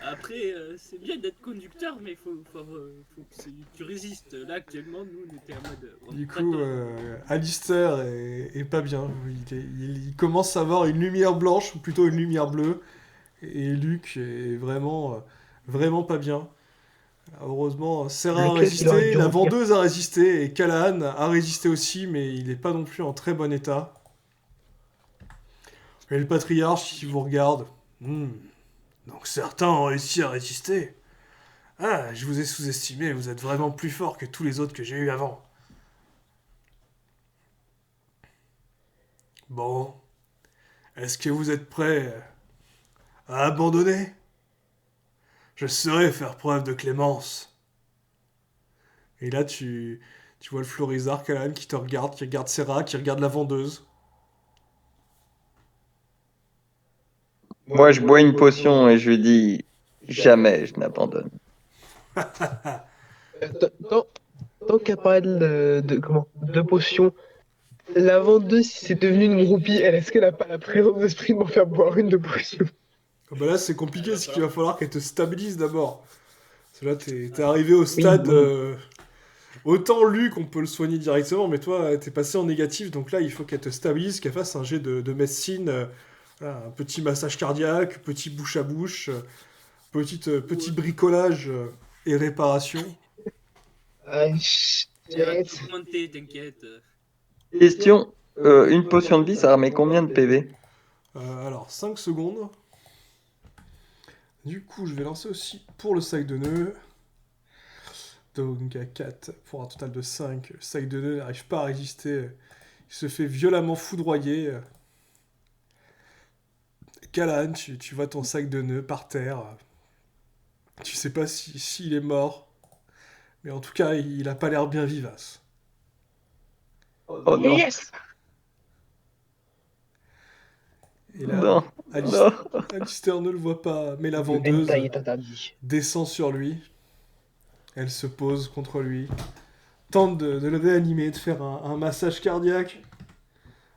Après, c'est bien d'être conducteur, mais faut que tu résistes. Là, actuellement, nous, on était en mode. Du Pas coup, top. Alistair est pas bien. Il commence à avoir une lumière blanche, ou plutôt une lumière bleue. Et Luc est vraiment pas bien. Heureusement, Serra Le a caisse, il aurait résisté, dû la remplir. vendeuse a résisté et Callahan a résisté aussi, mais il n'est pas non plus en très bon état. Et le patriarche qui vous regarde. Hmm, donc certains ont réussi à résister. Ah, je vous ai sous-estimé, vous êtes vraiment plus fort que tous les autres que j'ai eu avant. Bon, est-ce que vous êtes prêts à abandonner? Je saurai faire preuve de clémence. Et là, tu vois le Florizard Callahan qui te regarde, qui regarde Serra, qui regarde la vendeuse. Moi, je bois une potion et je lui dis jamais je n'abandonne. Tant, tant qu'à parler comment, de potions, la vendeuse, si c'est devenu une groupie, est-ce qu'elle a pas la présence d'esprit de m'en faire boire une de potion? Ah bah là, c'est Il compliqué, va c'est qu'il va falloir. falloir qu'elle te stabilise d'abord. Parce que là, t'es arrivé au Oui, stade. oui. Autant Luc, on peut le soigner directement, mais toi, t'es passé en négatif, donc là, il faut qu'elle te stabilise, qu'elle fasse un jet de médecine. Voilà, un petit massage cardiaque, petit bouche à bouche, petit Ouais. bricolage et réparation. Ah, Ça va shit. augmenter, t'inquiète. Question, une potion de vie, ça remet combien de PV? Alors, 5 secondes. Du coup, je vais lancer aussi pour le sac de nœuds. Donc à 4 pour un total de 5. Le sac de nœuds n'arrive pas à résister. Il se fait violemment foudroyer. Callahan, tu vois ton sac de nœuds par terre. Tu sais pas s'il est mort. Mais en tout cas, il a pas l'air bien vivace. Oh non, Yes! Et là, non, Alice- non. Alistair ne le voit pas. Mais la Le hentai vendeuse est interdit. descend sur lui. Elle se pose contre lui. Tente de le réanimer, de faire un massage cardiaque.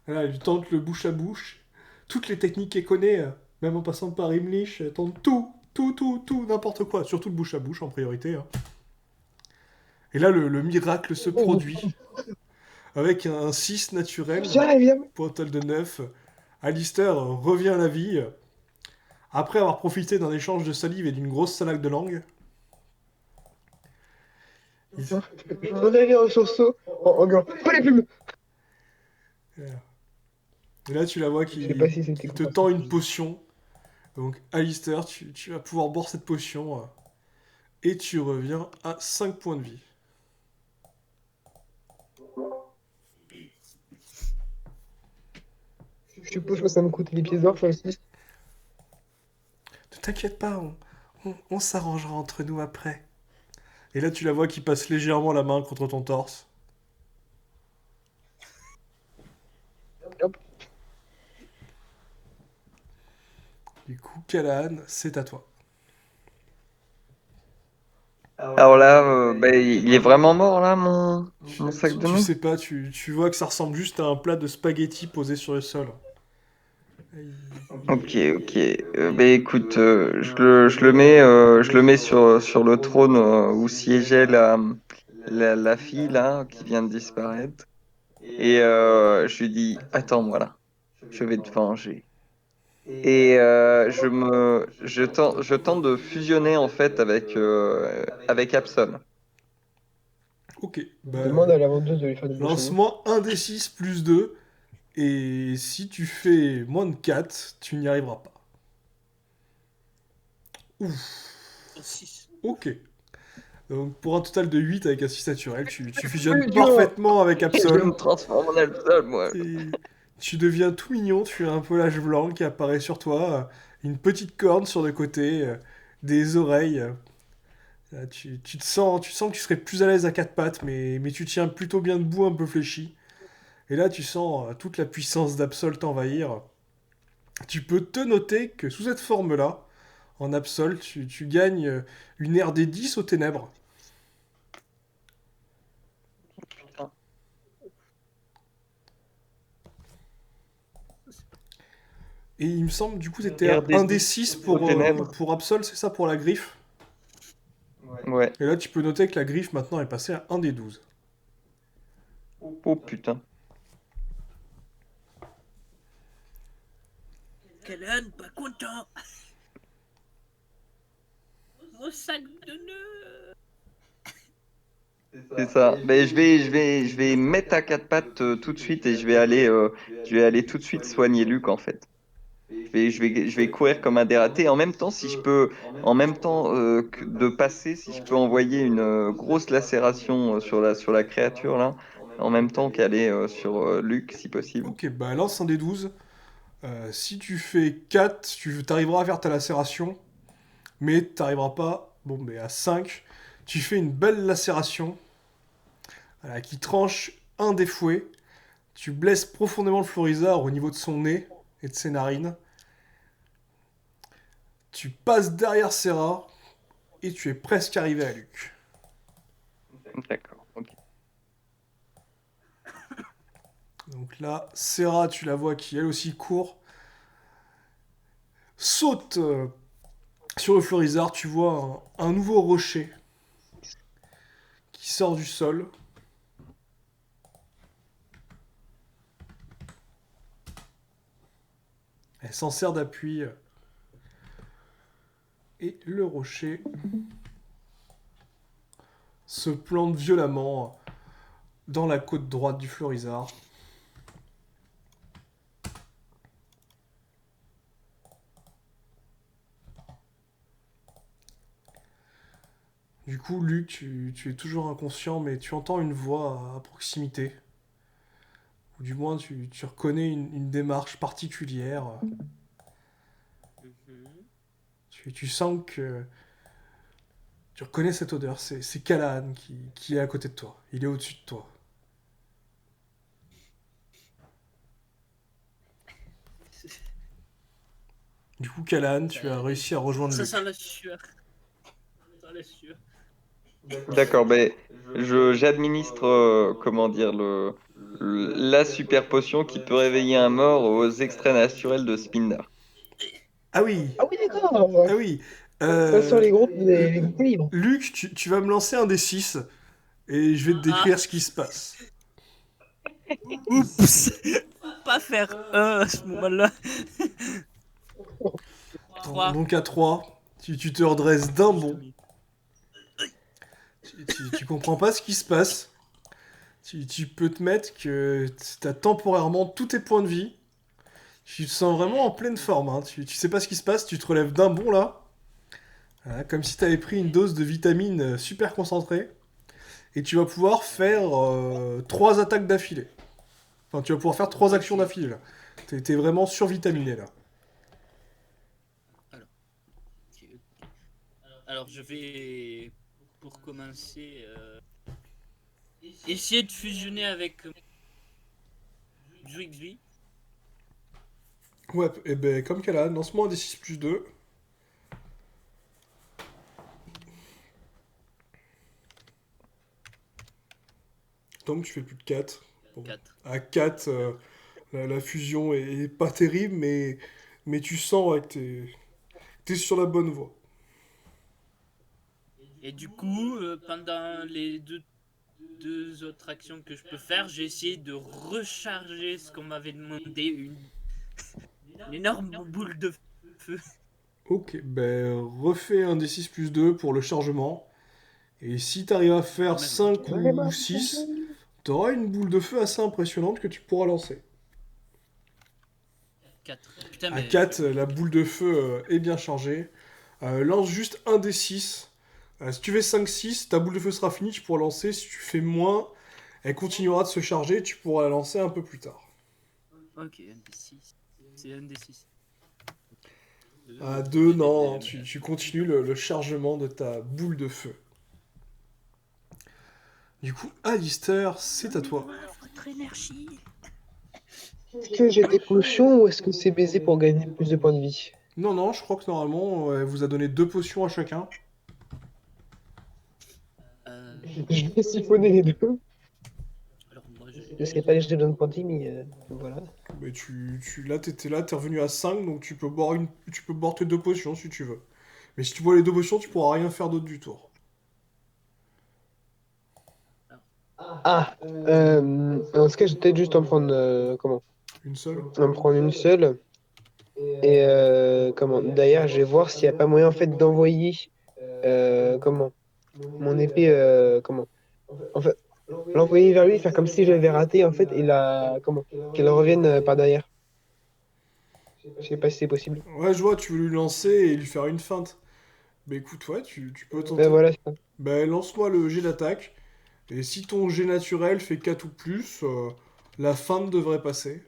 Voilà, elle lui tente le bouche à bouche. Toutes les techniques qu'elle connaît, même en passant par Imlich, elle tente tout, n'importe quoi. Surtout le bouche à bouche en priorité, hein. Et là, le miracle se Oh, produit. Avec un 6 naturel, bien, évidemment. pour un total de 9. Alistair revient à la vie. Après avoir profité d'un échange de salive et d'une grosse salade de langue. Il- Je voudrais un sursaut en gueulant. Pas les plumes! Et là, tu la vois Je sais pas si qui c'était te tend une compréhensible. potion. Donc, Alistair, tu vas pouvoir boire cette potion. Et tu reviens à 5 points de vie. Je suppose que ça me coûte les pièces d'or, ça aussi. Ne t'inquiète pas, on s'arrangera entre nous après. Et là, tu la vois qui passe légèrement la main contre ton torse. Hop. Du coup, Callahan, c'est à toi. Alors là, il est vraiment mort là, mon sac de Tu nœuds? sais pas, tu vois que ça ressemble juste à un plat de spaghettis posé sur le sol. Ok, ok. Écoute, je le mets sur le trône où siégeait la fille là qui vient de disparaître. Et je lui dis, attends-moi là, je vais te venger. Et je tente de fusionner en fait avec Absol. Ok, bah, Demande à la vendeuse de lui faire des bouchées. lance-moi un d 6 plus 2. Et si tu fais moins de 4, tu n'y arriveras pas. Ouf, Oh, 6. ok. Donc pour un total de 8 avec assist naturel, tu fusionnes Fusion. parfaitement avec Je Absol. me transforme en Absol, moi. Et tu deviens tout mignon, tu as un pelage blanc qui apparaît sur toi, une petite corne sur le côté, des oreilles. Tu sens que tu serais plus à l'aise à quatre pattes, mais tu tiens plutôt bien debout, un peu fléchi. Et là, tu sens toute la puissance d'Absol t'envahir. Tu peux te noter que sous cette forme-là, en Absol, tu gagnes une ère des 10 aux ténèbres. Et il me semble, du coup, c'était un des RD10 6 aux ténèbres. pour Absol, c'est ça, pour la griffe. Ouais. Et là, tu peux noter que la griffe, maintenant, est passée à un des 12. Oh putain. Callahan, pas content. Mon sac de nœuds. C'est ça. Mais je vais mettre à quatre pattes tout de suite et je vais aller tout de suite soigner Luc en fait. Je vais courir comme un dératé. En même temps, si je peux, en même temps de passer, si je peux envoyer une grosse lacération sur la créature là, en même temps qu'aller sur Luc si possible. Ok, bah lance un des 12. Si tu fais 4, tu arriveras à faire ta lacération, mais tu n'arriveras pas. Bon, mais à 5, tu fais une belle lacération voilà, qui tranche un des fouets. Tu blesses profondément le Florizard au niveau de son nez et de ses narines. Tu passes derrière Serra et tu es presque arrivé à Luc. D'accord. Ok. Donc là, Serra, tu la vois qui elle aussi court, saute sur le Florizard. Tu vois un nouveau rocher qui sort du sol. Elle s'en sert d'appui et le rocher se plante violemment dans la côte droite du Florizard. Du coup, Luc, tu es toujours inconscient, mais tu entends une voix à proximité. Ou du moins, tu reconnais une démarche particulière. Tu sens que tu reconnais cette odeur. C'est Callahan qui est à côté de toi. Il est au-dessus de toi. Du coup, Callahan, tu as réussi à rejoindre Ça sent Luc. la sueur. Ça sent la sueur. D'accord. J'administre comment dire la super potion qui peut réveiller un mort aux extraits naturels de Spinder. Ah oui, Ah oui, d'accord. ah oui. Ça sent L- les groupes libres. Luc, tu vas me lancer un des 6 et je vais te Ah, décrire ce qui se passe. oups. Faut pas faire un à ce moment-là. 3. Donc à 3, tu te redresses d'un bond. Tu comprends pas ce qui se passe. Tu peux te mettre que tu as temporairement tous tes points de vie. Tu te sens vraiment en pleine forme. Hein. Tu sais pas ce qui se passe, tu te relèves d'un bond là. Voilà, comme si tu avais pris une dose de vitamine super concentrée. Et tu vas pouvoir faire 3 attaques d'affilée. Enfin, tu vas pouvoir faire 3 actions d'affilée là. T'es vraiment survitaminé là. Alors, ok. Alors, je vais, pour commencer, essayer de fusionner avec Zwigsby. Ouais, et ben comme Callahan, lance-moi un D6 plus 2. Donc tu fais plus de 4. Bon. 4. À 4, la fusion est pas terrible, mais tu sens ouais, que t'es sur la bonne voie. Et du coup, pendant les deux autres actions que je peux faire, j'ai essayé de recharger ce qu'on m'avait demandé, une énorme boule de feu. Ok, ben refais un D6 plus 2 pour le chargement. Et si t'arrives à faire Même 5 ou 6, t'auras une boule de feu assez impressionnante que tu pourras lancer. 4. Putain, À mais 4, la boule de feu est bien chargée. Lance juste un D6. Si tu fais 5-6, ta boule de feu sera finie, tu pourras lancer. Si tu fais moins, elle continuera de se charger, tu pourras la lancer un peu plus tard. ok, un des 6. C'est un des 6. À 2, non, tu continues le chargement de ta boule de feu. Du coup, Alistair, c'est à toi. Votre énergie. Est-ce que j'ai des potions ou est-ce que c'est baiser pour gagner plus de points de vie? Non, non, je crois que normalement, elle vous a donné 2 potions à chacun. Euh, Je vais siphonner les deux. alors moi, Je sais pas que je te donne points de vie, mais voilà. Mais là, t'étais là, t'es revenu à 5, donc tu peux boire tes 2 potions si tu veux. Mais si tu bois les 2 potions, tu pourras rien faire d'autre du tour. Ah, en ce cas, je vais peut-être juste en prendre comment? Une seule. En prendre une seule. Et comment? D'ailleurs, je vais voir s'il n'y a pas moyen en fait d'envoyer comment? Mon épée comment? En fait, l'envoyer vers lui, faire comme si je l'avais raté en fait, et la comment? Qu'elle revienne par derrière. Je sais pas si c'est possible. Ouais, je vois, tu veux lui lancer et lui faire une feinte. Bah écoute, ouais, tu peux tenter. Voilà, c'est ça. Bah lance-moi le jet d'attaque. Et si ton jet naturel fait 4 ou plus, la feinte devrait passer.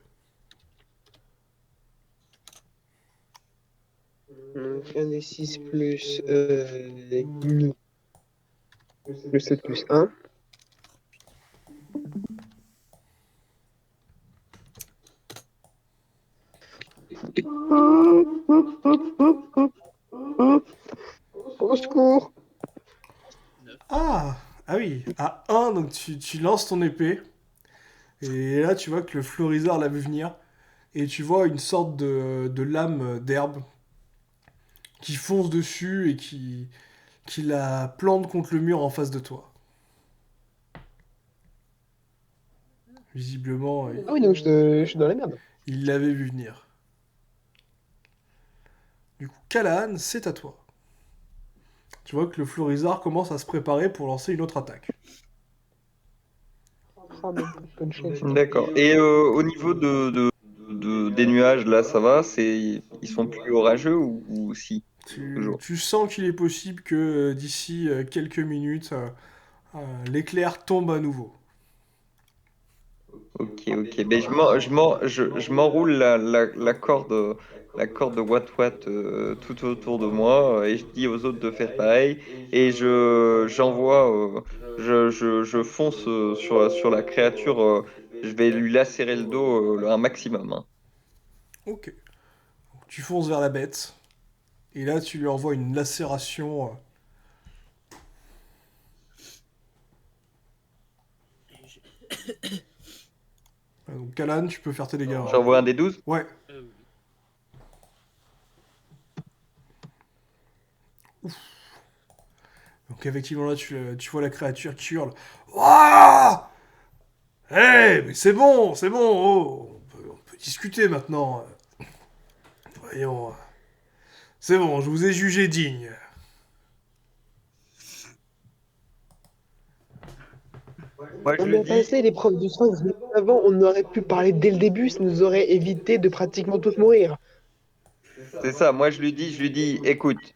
Donc, un des 6 plus demi, plus 7 plus un. Au secours! 9. Ah oui, à un donc tu lances ton épée. Et là, tu vois que le Florizard l'a vu venir. Et tu vois une sorte de lame d'herbe qui fonce dessus et qui la plante contre le mur en face de toi. Visiblement, Ah oui, donc je suis dans la merde. il l'avait vu venir. Du coup, Callahan, c'est à toi. Tu vois que le Florizard commence à se préparer pour lancer une autre attaque. Ah, mais bonne chance. D'accord. Et au niveau des nuages, là, ça va? Ils sont plus orageux ou si? Toujours. Tu sens qu'il est possible que d'ici quelques minutes, l'éclair tombe à nouveau. Ok, ok. Ben, je m'enroule la corde de Watt tout autour de moi et je dis aux autres de faire pareil et j'envoie, je fonce sur la créature. Je vais lui lacérer le dos un maximum, hein. Ok. Tu fonces vers la bête. Et là, tu lui envoies une lacération. Donc, Callahan, tu peux faire tes dégâts, hein. J'envoie un des 12. Ouais. Oui. Donc, effectivement, là, tu vois la créature qui hurle. Ouah! Hé, mais c'est bon, oh, on peut discuter maintenant. Voyons. C'est bon, je vous ai jugé digne. Moi, je On lui a dis, passé l'épreuve du sang avant, on aurait pu parler dès le début, ça nous aurait évité de pratiquement tous mourir. c'est ça. Moi, je lui dis, écoute,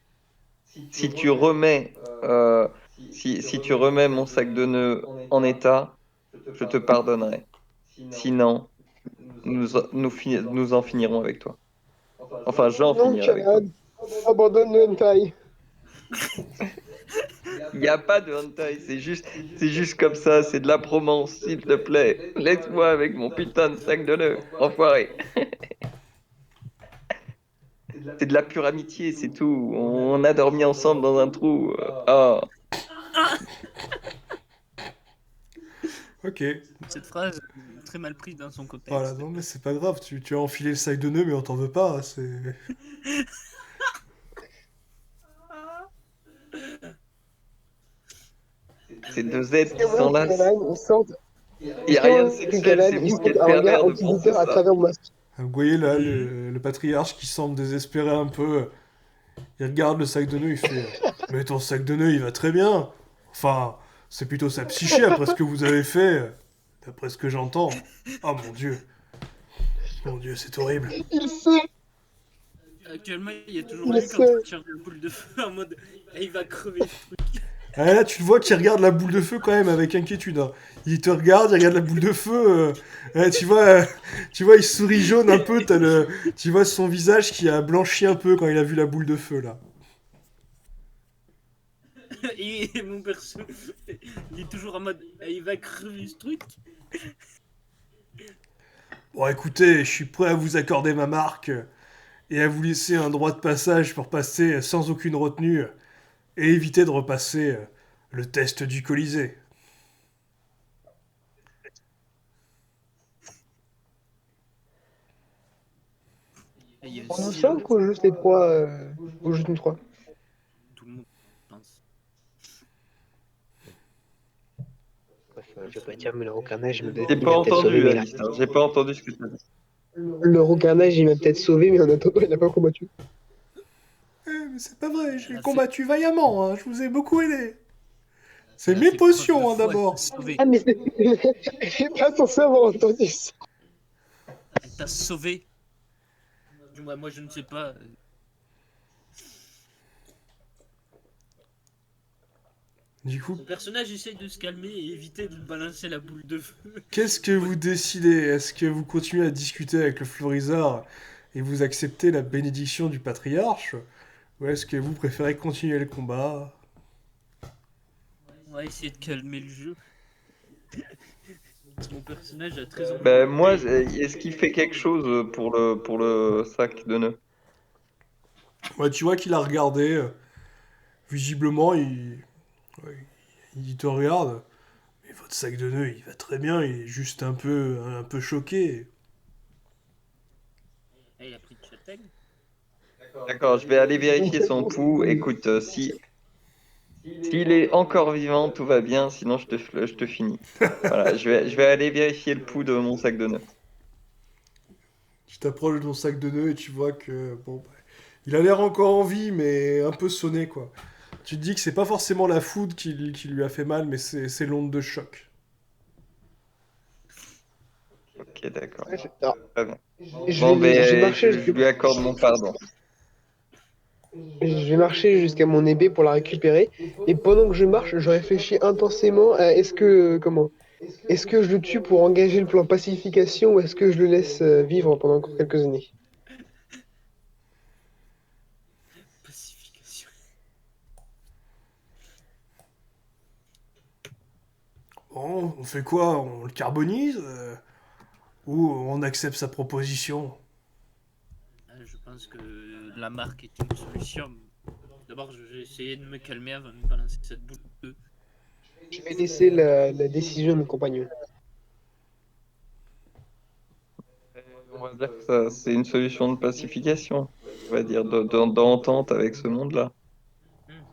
si tu remets, euh, si tu remets mon sac de nœuds en état, je te pardonnerai. Sinon, nous en finirons avec toi. Enfin, j'en Non, finirai avec toi. Chad, abandonne le hentai. Il n'y a pas de hentai, c'est juste comme ça, c'est de la promance, s'il te plaît. Laisse-moi avec mon putain de sac de nœuds, enfoiré. c'est de la pure amitié, c'est tout. On a dormi ensemble dans un trou. Oh. Ok, Cette phrase très mal prise dans son voilà, contexte. non mais c'est pas grave, tu as enfilé le sac de nœuds mais on t'en veut pas, c'est... Ces deux êtres Est-ce qui qu'il y a moyen que s'enlacent. Callahan, il sente... Il n'y Est-ce a qu'il y a rien de moyen que sexuel, Callahan, c'est il vous qui sente êtes un regard pervers de penser inquisiteur à ça. travers mon masque? Vous voyez là Mhm. le patriarche qui semble désespéré un peu, il regarde le sac de nœuds, il fait mais ton sac de nœuds il va très bien. Enfin, c'est plutôt sa psyché après ce que vous avez fait, d'après ce que j'entends. Oh mon dieu, c'est horrible. Il sait, Actuellement, il y a toujours il Luc en train sait. de chercher la boule de feu en mode il va crever ce truc. Ah, là, tu le vois qui regarde la boule de feu quand même avec inquiétude, hein. Il te regarde, il regarde la boule de feu. Tu vois, il sourit jaune un peu. Tu vois son visage qui a blanchi un peu quand il a vu la boule de feu là. Et mon perso, il est toujours en mode il va crever ce truc. Bon, écoutez, je suis prêt à vous accorder ma marque et à vous laisser un droit de passage pour passer sans aucune retenue et éviter de repasser le test du Colisée. Et il y a un On nous silence, 5 ou juste les 3 ou juste nous 3? tout le monde pense. Je vais pas dire, mais le roucarnage, il J'ai il pas m'a peut-être sauvé, entendu, mais Alice. Hein. J'ai pas entendu ce que tu as dit. Le roucarnage, il m'a peut-être sauvé, mais en attendant, il n'a pas combattu. Mais c'est pas vrai, j'ai Elle a combattu vaillamment, hein, je vous ai beaucoup aidé. C'est Elle a mes fait preuve potions, de hein, foi, elle d'abord. t'a sauvé. Ah, mais c'est... il est pas censé avoir entendu ça. Elle t'a sauvé. Du moins, moi je ne sais pas. Du coup, Le personnage essaye de se calmer et éviter de balancer la boule de feu. qu'est-ce que vous décidez? Est-ce que vous continuez à discuter avec le Florizard et vous acceptez la bénédiction du patriarche? Ou est-ce que vous préférez continuer le combat? On va essayer de calmer le jeu. Mon personnage a très envie. Ben, moi, est-ce qu'il fait quelque chose pour le sac de nœuds? Ouais, tu vois qu'il a regardé. Visiblement, ouais, il te regarde. Mais votre sac de nœuds, il va très bien. Il est juste un peu choqué. Ah, il a pris de châtaigne. D'accord, je vais aller vérifier son pouls. Écoute, s'il est encore vivant, tout va bien, sinon je te finis. Voilà, je vais aller vérifier le pouls de mon sac de nœuds. Tu t'approches de ton sac de nœuds et tu vois que bon, bah, il a l'air encore en vie, mais un peu sonné quoi. Tu te dis que c'est pas forcément la foudre qui lui a fait mal, mais c'est l'onde de choc. Ok, d'accord. Alors, Très bien. je Bon, vais, je vais ben, marcher je lui accorde mon pardon. je vais marcher jusqu'à mon épée pour la récupérer. Et pendant que je marche, je réfléchis intensément à est-ce que je le tue pour engager le plan pacification ou est-ce que je le laisse vivre pendant encore quelques années? Pacification. Bon, on fait quoi? On le carbonise ou on accepte sa proposition? Je pense que la marque est une solution. D'abord, je vais essayer de me calmer avant de balancer cette boule de feu. Je vais laisser la décision à mon compagnon. On va dire que c'est une solution de pacification. On va dire d'entente avec ce monde-là. Hmm.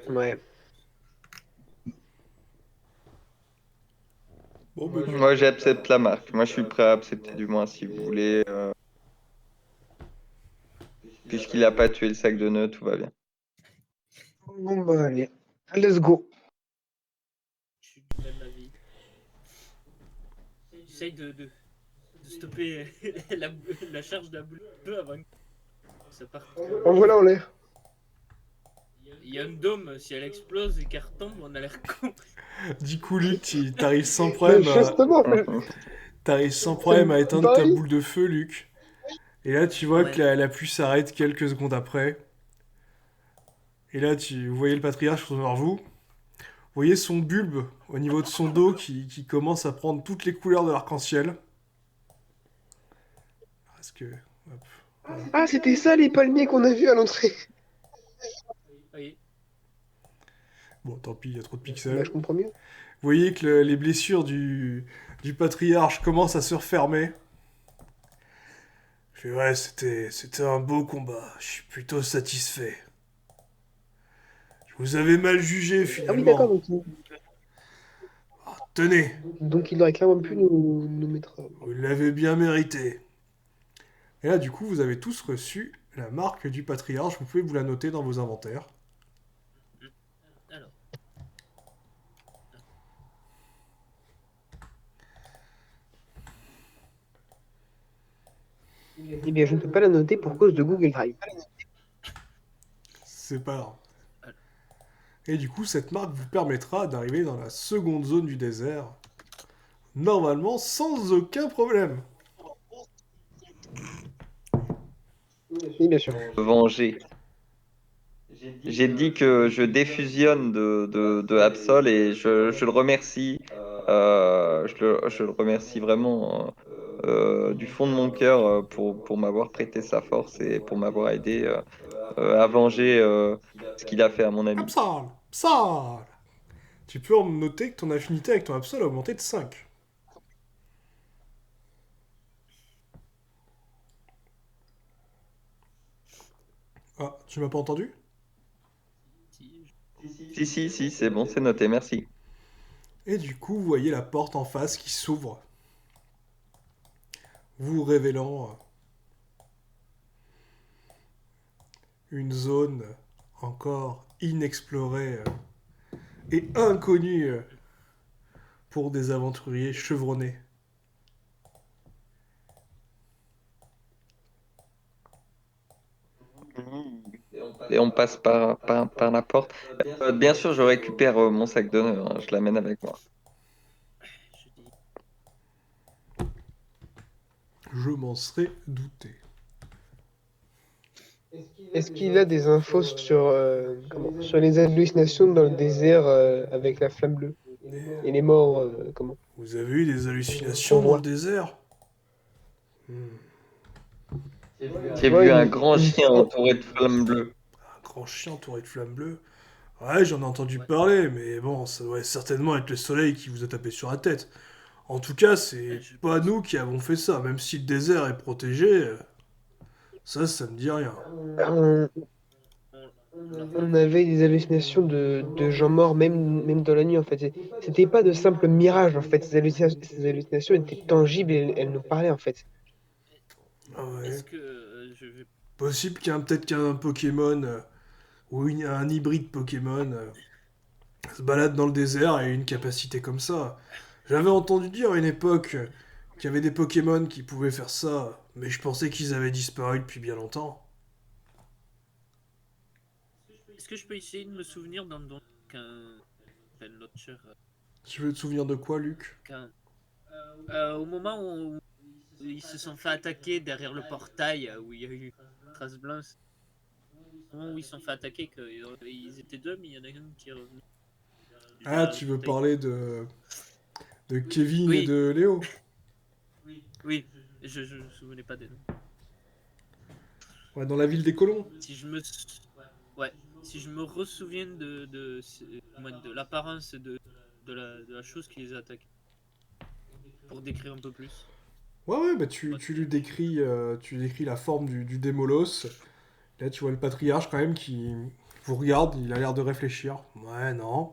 Ouais. Bon, bah, Moi, j'accepte la marque. Moi, je suis prêt à accepter, du moins, si vous voulez. Puisqu'il n'a pas tué le sac de nœuds, tout va bien. Bon, bah, allez. Let's go. Je suis du même avis. J'essaye de stopper la charge de la boule de feu avant que ça parte. En voilà en l'air. Il y a une dôme, si elle explose et qu'elle retombe, on a l'air con. du coup, Luc, t'arrives sans Mais problème justement, t'arrives sans c'est problème à éteindre ta pareil. boule de feu, Luc. Et là, tu vois que Ouais. la pluie s'arrête quelques secondes après. Et là, vous voyez le patriarche retourner vers vous. Vous voyez son bulbe au niveau de son dos qui commence à prendre toutes les couleurs de l'arc-en-ciel. Parce que... hop, voilà. Ah, c'était ça les palmiers qu'on a vus à l'entrée. Oui. Bon, tant pis, il y a trop de Bah, pixels. je comprends mieux. Vous voyez que les blessures du patriarche commencent à se refermer. Je fais, ouais, c'était un beau combat. Je suis plutôt satisfait. Je vous avais mal jugé, Ah oui, d'accord, finalement. donc Tenez, il aurait clairement pu nous mettre. vous l'avez bien mérité. Et là, du coup, vous avez tous reçu la marque du patriarche. Vous pouvez vous la noter dans vos inventaires. Alors, Eh bien, je ne peux pas la noter pour cause de Google Drive. C'est pas grave. alors, Et du coup, cette marque vous permettra d'arriver dans la seconde zone du désert. Normalement, sans aucun problème. Oui, bien sûr. Venger. J'ai dit que je défusionne de Absol et je le remercie. Je le remercie vraiment du fond de mon cœur pour m'avoir prêté sa force et pour m'avoir aidé à venger ce qu'il a fait à mon ami. Absol, Absol. Tu peux en noter que ton affinité avec ton Absol a augmenté de 5. Ah, tu m'as pas entendu? si, Si, c'est bon, c'est noté, merci. Et du coup, vous voyez la porte en face qui s'ouvre, vous révélant une zone encore inexplorée et inconnue pour des aventuriers chevronnés. Et on passe par la porte. Bien sûr, je récupère mon sac d'honneur, hein, je l'amène avec moi. je dis, Je m'en serais douté. Est-ce qu'il a des infos sur, sur les hallucinations dans le désert avec la flamme bleue et les morts, Vous avez eu des au hallucinations dans le roi? désert? Hmm. J'ai Tu vois, vu un grand une chien flamme. entouré de flammes bleues. Un grand chien entouré de flammes bleues? Ouais, j'en ai entendu ouais, parler, mais bon, ça doit certainement être le soleil qui vous a tapé sur la tête. En tout cas, c'est je pas pense. nous qui avons fait ça, même si le désert est protégé, ça me dit rien. On, On, on l'a on fait. avait des hallucinations de gens morts, même dans la nuit, en fait. C'était pas de simples mirages, en fait. Ces hallucinations étaient tangibles et elles nous parlaient, en fait. Ah ouais. Est-ce que je vais. Possible qu'il y ait peut-être qu'un Pokémon, ou un hybride Pokémon, se balade dans le désert et ait une capacité comme ça. J'avais entendu dire à une époque qu'il y avait des Pokémon qui pouvaient faire ça, mais je pensais qu'ils avaient disparu depuis bien longtemps. Est-ce que je peux essayer de me souvenir qu'un Notcher, Tu veux te souvenir de quoi, Luc? au moment où ils se sont fait attaquer derrière le portail, où il y a eu une trace blanche, au moment où ils se sont fait attaquer, ils étaient deux, mais il y en a un qui est revenu Ah, derrière le tu veux portail. parler de Kevin et Oui, de Léo? oui, je me souvenais pas des noms. Ouais, dans la ville des colons. Si je me, ouais, si je me ressouviens de l'apparence de la chose qui les a attaqués, pour décrire un peu plus. Ouais, bah Moi, tu lui décris, tu décris la forme du Démolos. Là, tu vois le patriarche quand même qui vous regarde, il a l'air de réfléchir. Ouais, non.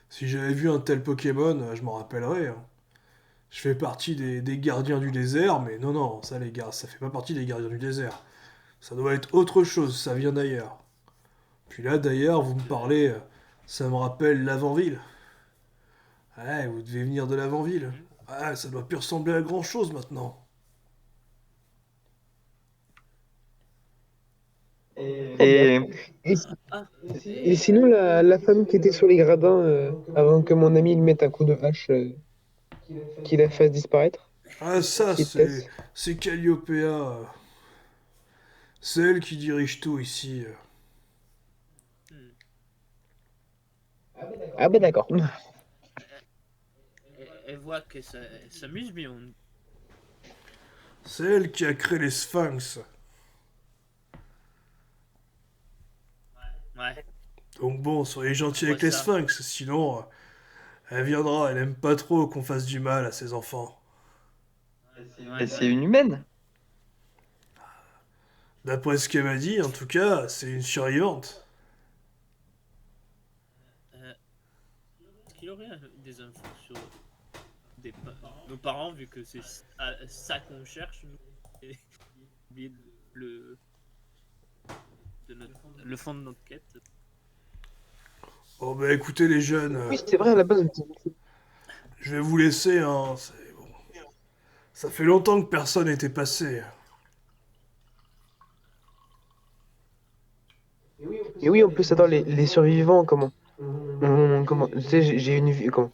Si j'avais vu un tel Pokémon, je m'en rappellerais, hein. Je fais partie des gardiens du désert, mais non, non, ça les gars, ça fait pas partie des gardiens du désert. Ça doit être autre chose, ça vient d'ailleurs. Puis là, d'ailleurs, vous me parlez, ça me rappelle l'Avant-Ville. Ouais, vous devez venir de l'Avant-Ville. Mhm. Ouais, ça doit plus ressembler à grand chose maintenant. Trop bien. Et Et, Ah, et et sinon, la femme qui était sur les gradins, avant que mon ami lui mette un coup de hache, qui la fasse disparaître, Ah, ça, qui était-ce? c'est Calliope. C'est elle qui dirige tout ici. hmm, Ah ben d'accord. elle voit que ça elle s'amuse bien. C'est elle qui a créé les sphinx. Ouais, Donc bon, soyez je gentils vois avec les ça. sphinx, sinon elle viendra, elle aime pas trop qu'on fasse du mal à ses enfants. Et Ouais. c'est une humaine? D'après ce qu'elle m'a dit, en tout cas, c'est une survivante. Euh, Est-ce qu'il aurait des infos sur nos parents, vu que c'est ça qu'on cherche, nous, et oublié le fond de notre quête. Bon bah écoutez les jeunes, Oui, c'est vrai, à la base. je vais vous laisser, hein. Bon. Ça fait longtemps que personne n'était passé. Et oui, en plus, attends, les survivants, comment? Comment? Tu sais, j'ai une vue, comment?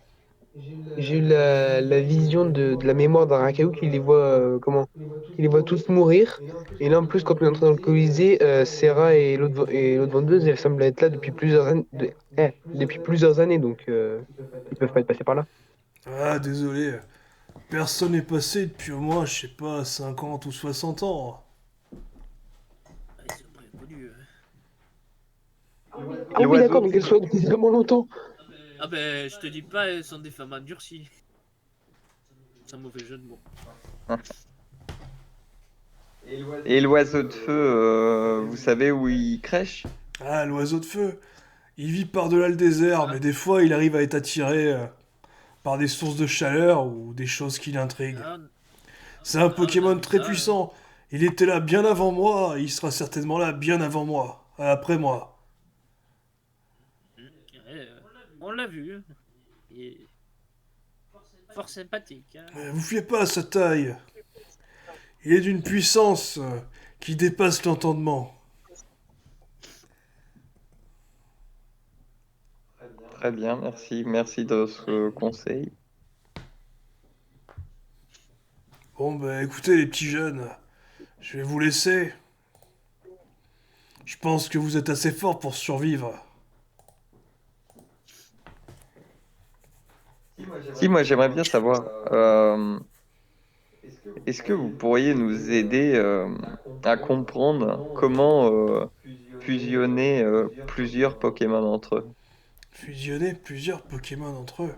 J'ai eu la vision de la mémoire d'Arakaou qui les voit, comment? Qui les voit tous mourir. Et là, en plus, quand on est entré dans le Colisée, Serra et l'autre vendeuse, elles semblent être là depuis plusieurs années. Depuis plusieurs années, donc ils peuvent pas être passés par là. Ah désolé, personne n'est passé depuis au moins, je sais pas, 50 ou 60 ans. Ah, ils sont pas inconnus. Ah Et oui, l'oiseau d'accord, de donc elles feu. sont là depuis vraiment longtemps. Ah ben, je te dis pas, elles sont des femmes endurcies. C'est un mauvais jeu de mots. Et l'oiseau de feu, vous savez où il crèche? Ah, l'oiseau de feu, il vit par-delà le désert, Ah, mais des fois il arrive à être attiré par des sources de chaleur ou des choses qui l'intriguent. ah, C'est un on a Pokémon vu très ça. puissant. Il était là bien avant moi, et il sera certainement là bien avant moi, après moi. Ouais, on l'a vu. Il est fort sympathique. Hein. Vous fiez pas à sa taille. Il est d'une puissance qui dépasse l'entendement. Très bien, merci. Merci de ce conseil. Bon, bah écoutez les petits jeunes, je vais vous laisser. Je pense que vous êtes assez forts pour survivre. Si, moi j'aimerais bien savoir, est-ce que vous pourriez nous aider à comprendre comment fusionner plusieurs Pokémon entre eux? Fusionner plusieurs Pokémon entre eux.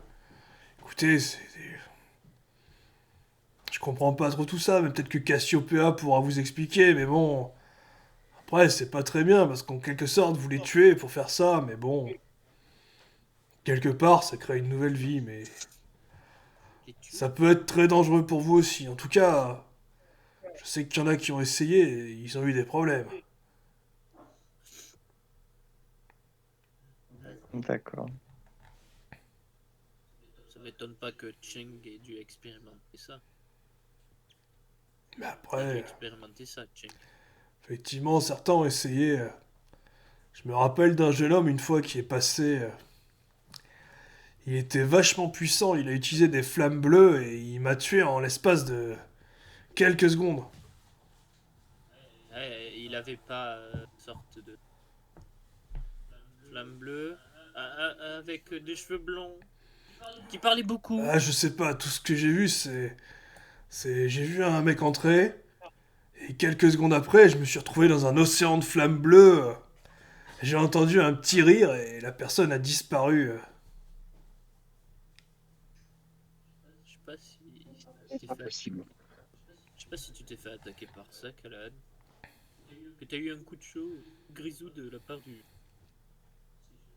Écoutez, je comprends pas trop tout ça, mais peut-être que Cassiopeia pourra vous expliquer, mais bon... Après, c'est pas très bien, parce qu'en quelque sorte, vous les tuez pour faire ça, mais bon... Quelque part, ça crée une nouvelle vie, mais... Les tuer. Ça peut être très dangereux pour vous aussi. En tout cas, je sais qu'il y en a qui ont essayé et ils ont eu des problèmes. D'accord. Ça m'étonne pas que Cheng ait dû expérimenter ça. Mais Il a dû après, expérimenter ça, Cheng. effectivement, certains ont essayé. Je me rappelle d'un jeune homme une fois qui est passé. Il était vachement puissant, il a utilisé des flammes bleues et il m'a tué en l'espace de quelques secondes. Ouais, il avait pas sorte de flamme bleue avec des cheveux blonds qui parlait beaucoup. Ah, je sais pas, tout ce que j'ai vu, j'ai vu un mec entrer et quelques secondes après, je me suis retrouvé dans un océan de flammes bleues. J'ai entendu un petit rire et la personne a disparu. Je sais pas si tu t'es fait, je sais pas si tu t'es fait attaquer par ça, Callahan. Que t'as eu un coup de chaud grisou de la part du.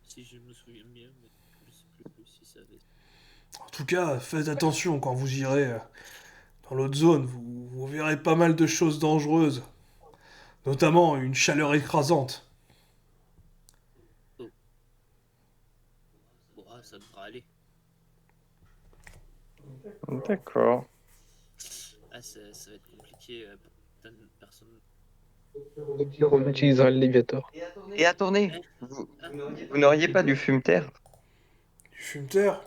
Si je me souviens bien, mais je sais plus si ça avait. En tout cas, faites attention quand vous irez dans l'autre zone, vous verrez pas mal de choses dangereuses, notamment une chaleur écrasante. Oh, bon, ah, ça devra aller. D'accord. Ah, ça va être compliqué pour certaines personnes. On utilisera le Léviator. Et attendez, vous n'auriez pas du fumeterre? Du fumeterre,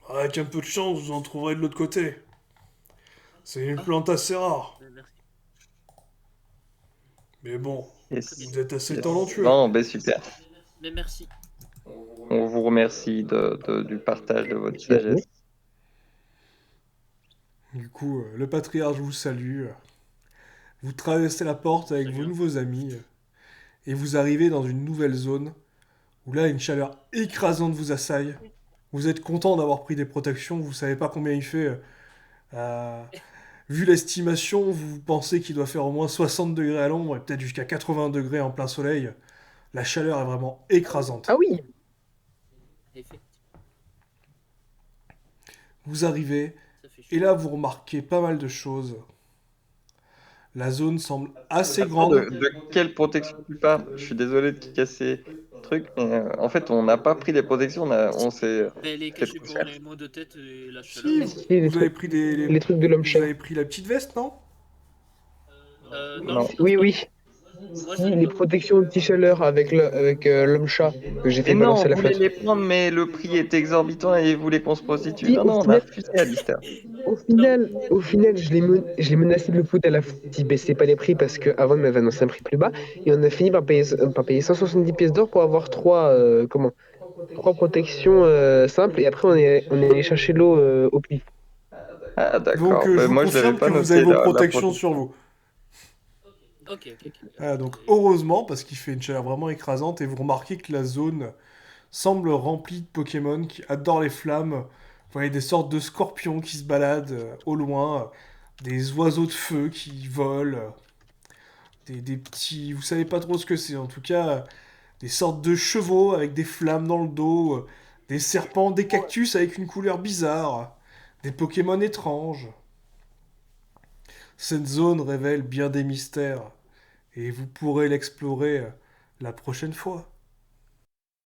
avec un peu de chance, vous en trouverez de l'autre côté. C'est une Ah, plante assez rare. merci. Mais bon, Très bien. vous êtes assez Yes. talentueux. Non, ben super. Mais merci. On vous remercie du partage de votre sagesse. Du coup, le patriarche vous salue. Vous traversez la porte avec Très vos bien. nouveaux amis et vous arrivez dans une nouvelle zone où là, une chaleur écrasante vous assaille. Vous êtes content d'avoir pris des protections, vous savez pas combien il fait. Euh, Vu l'estimation, vous pensez qu'il doit faire au moins 60 degrés à l'ombre et peut-être jusqu'à 80 degrés en plein soleil. La chaleur est vraiment écrasante. Ah oui, Effectivement, Vous arrivez ça fait et chaud. là, vous remarquez pas mal de choses. La zone semble assez Attends, grande. de quelle protection tu parles? Je suis désolé de casser le truc, mais en fait, on n'a pas pris les protections, on s'est Ben, les fait cachets trop pour cher. les maux de tête et la chaleur. Si, si, les vous avez trucs, pris les trucs de l'homme vous chat. avez pris la petite veste, non? Non, Non. je pense Oui, pas. oui. Moi, Si, les protections anti-chaleur avec l'homme chat que j'ai Mais fait non, balancer on à la voulait flotte. les prendre, mais le prix est exorbitant et ils voulaient qu'on se prostitue. Si, Non, non, on a refusé, Alistair. au final, je l'ai menacé de le foutre à la flotte s'il baissait pas les prix parce qu'avant, il m'avait annoncé un prix plus bas. Et on a fini par payer 170 pièces d'or pour avoir trois protections simples. Et après, on est allé chercher l'eau au pif. Ah, Donc, d'accord. je Ben, vous moi, je l'avais confirme pas que vous avez noté, vos la protections sur protection. vous. Ok, ok, ok. Ah, donc, heureusement, parce qu'il fait une chaleur vraiment écrasante, et vous remarquez que la zone semble remplie de Pokémon qui adorent les flammes. Vous voyez des sortes de scorpions qui se baladent au loin, des oiseaux de feu qui volent, des petits... Vous savez pas trop ce que c'est, en tout cas, des sortes de chevaux avec des flammes dans le dos, des serpents, des cactus avec une couleur bizarre, des Pokémon étranges. Cette zone révèle bien des mystères, et vous pourrez l'explorer la prochaine fois.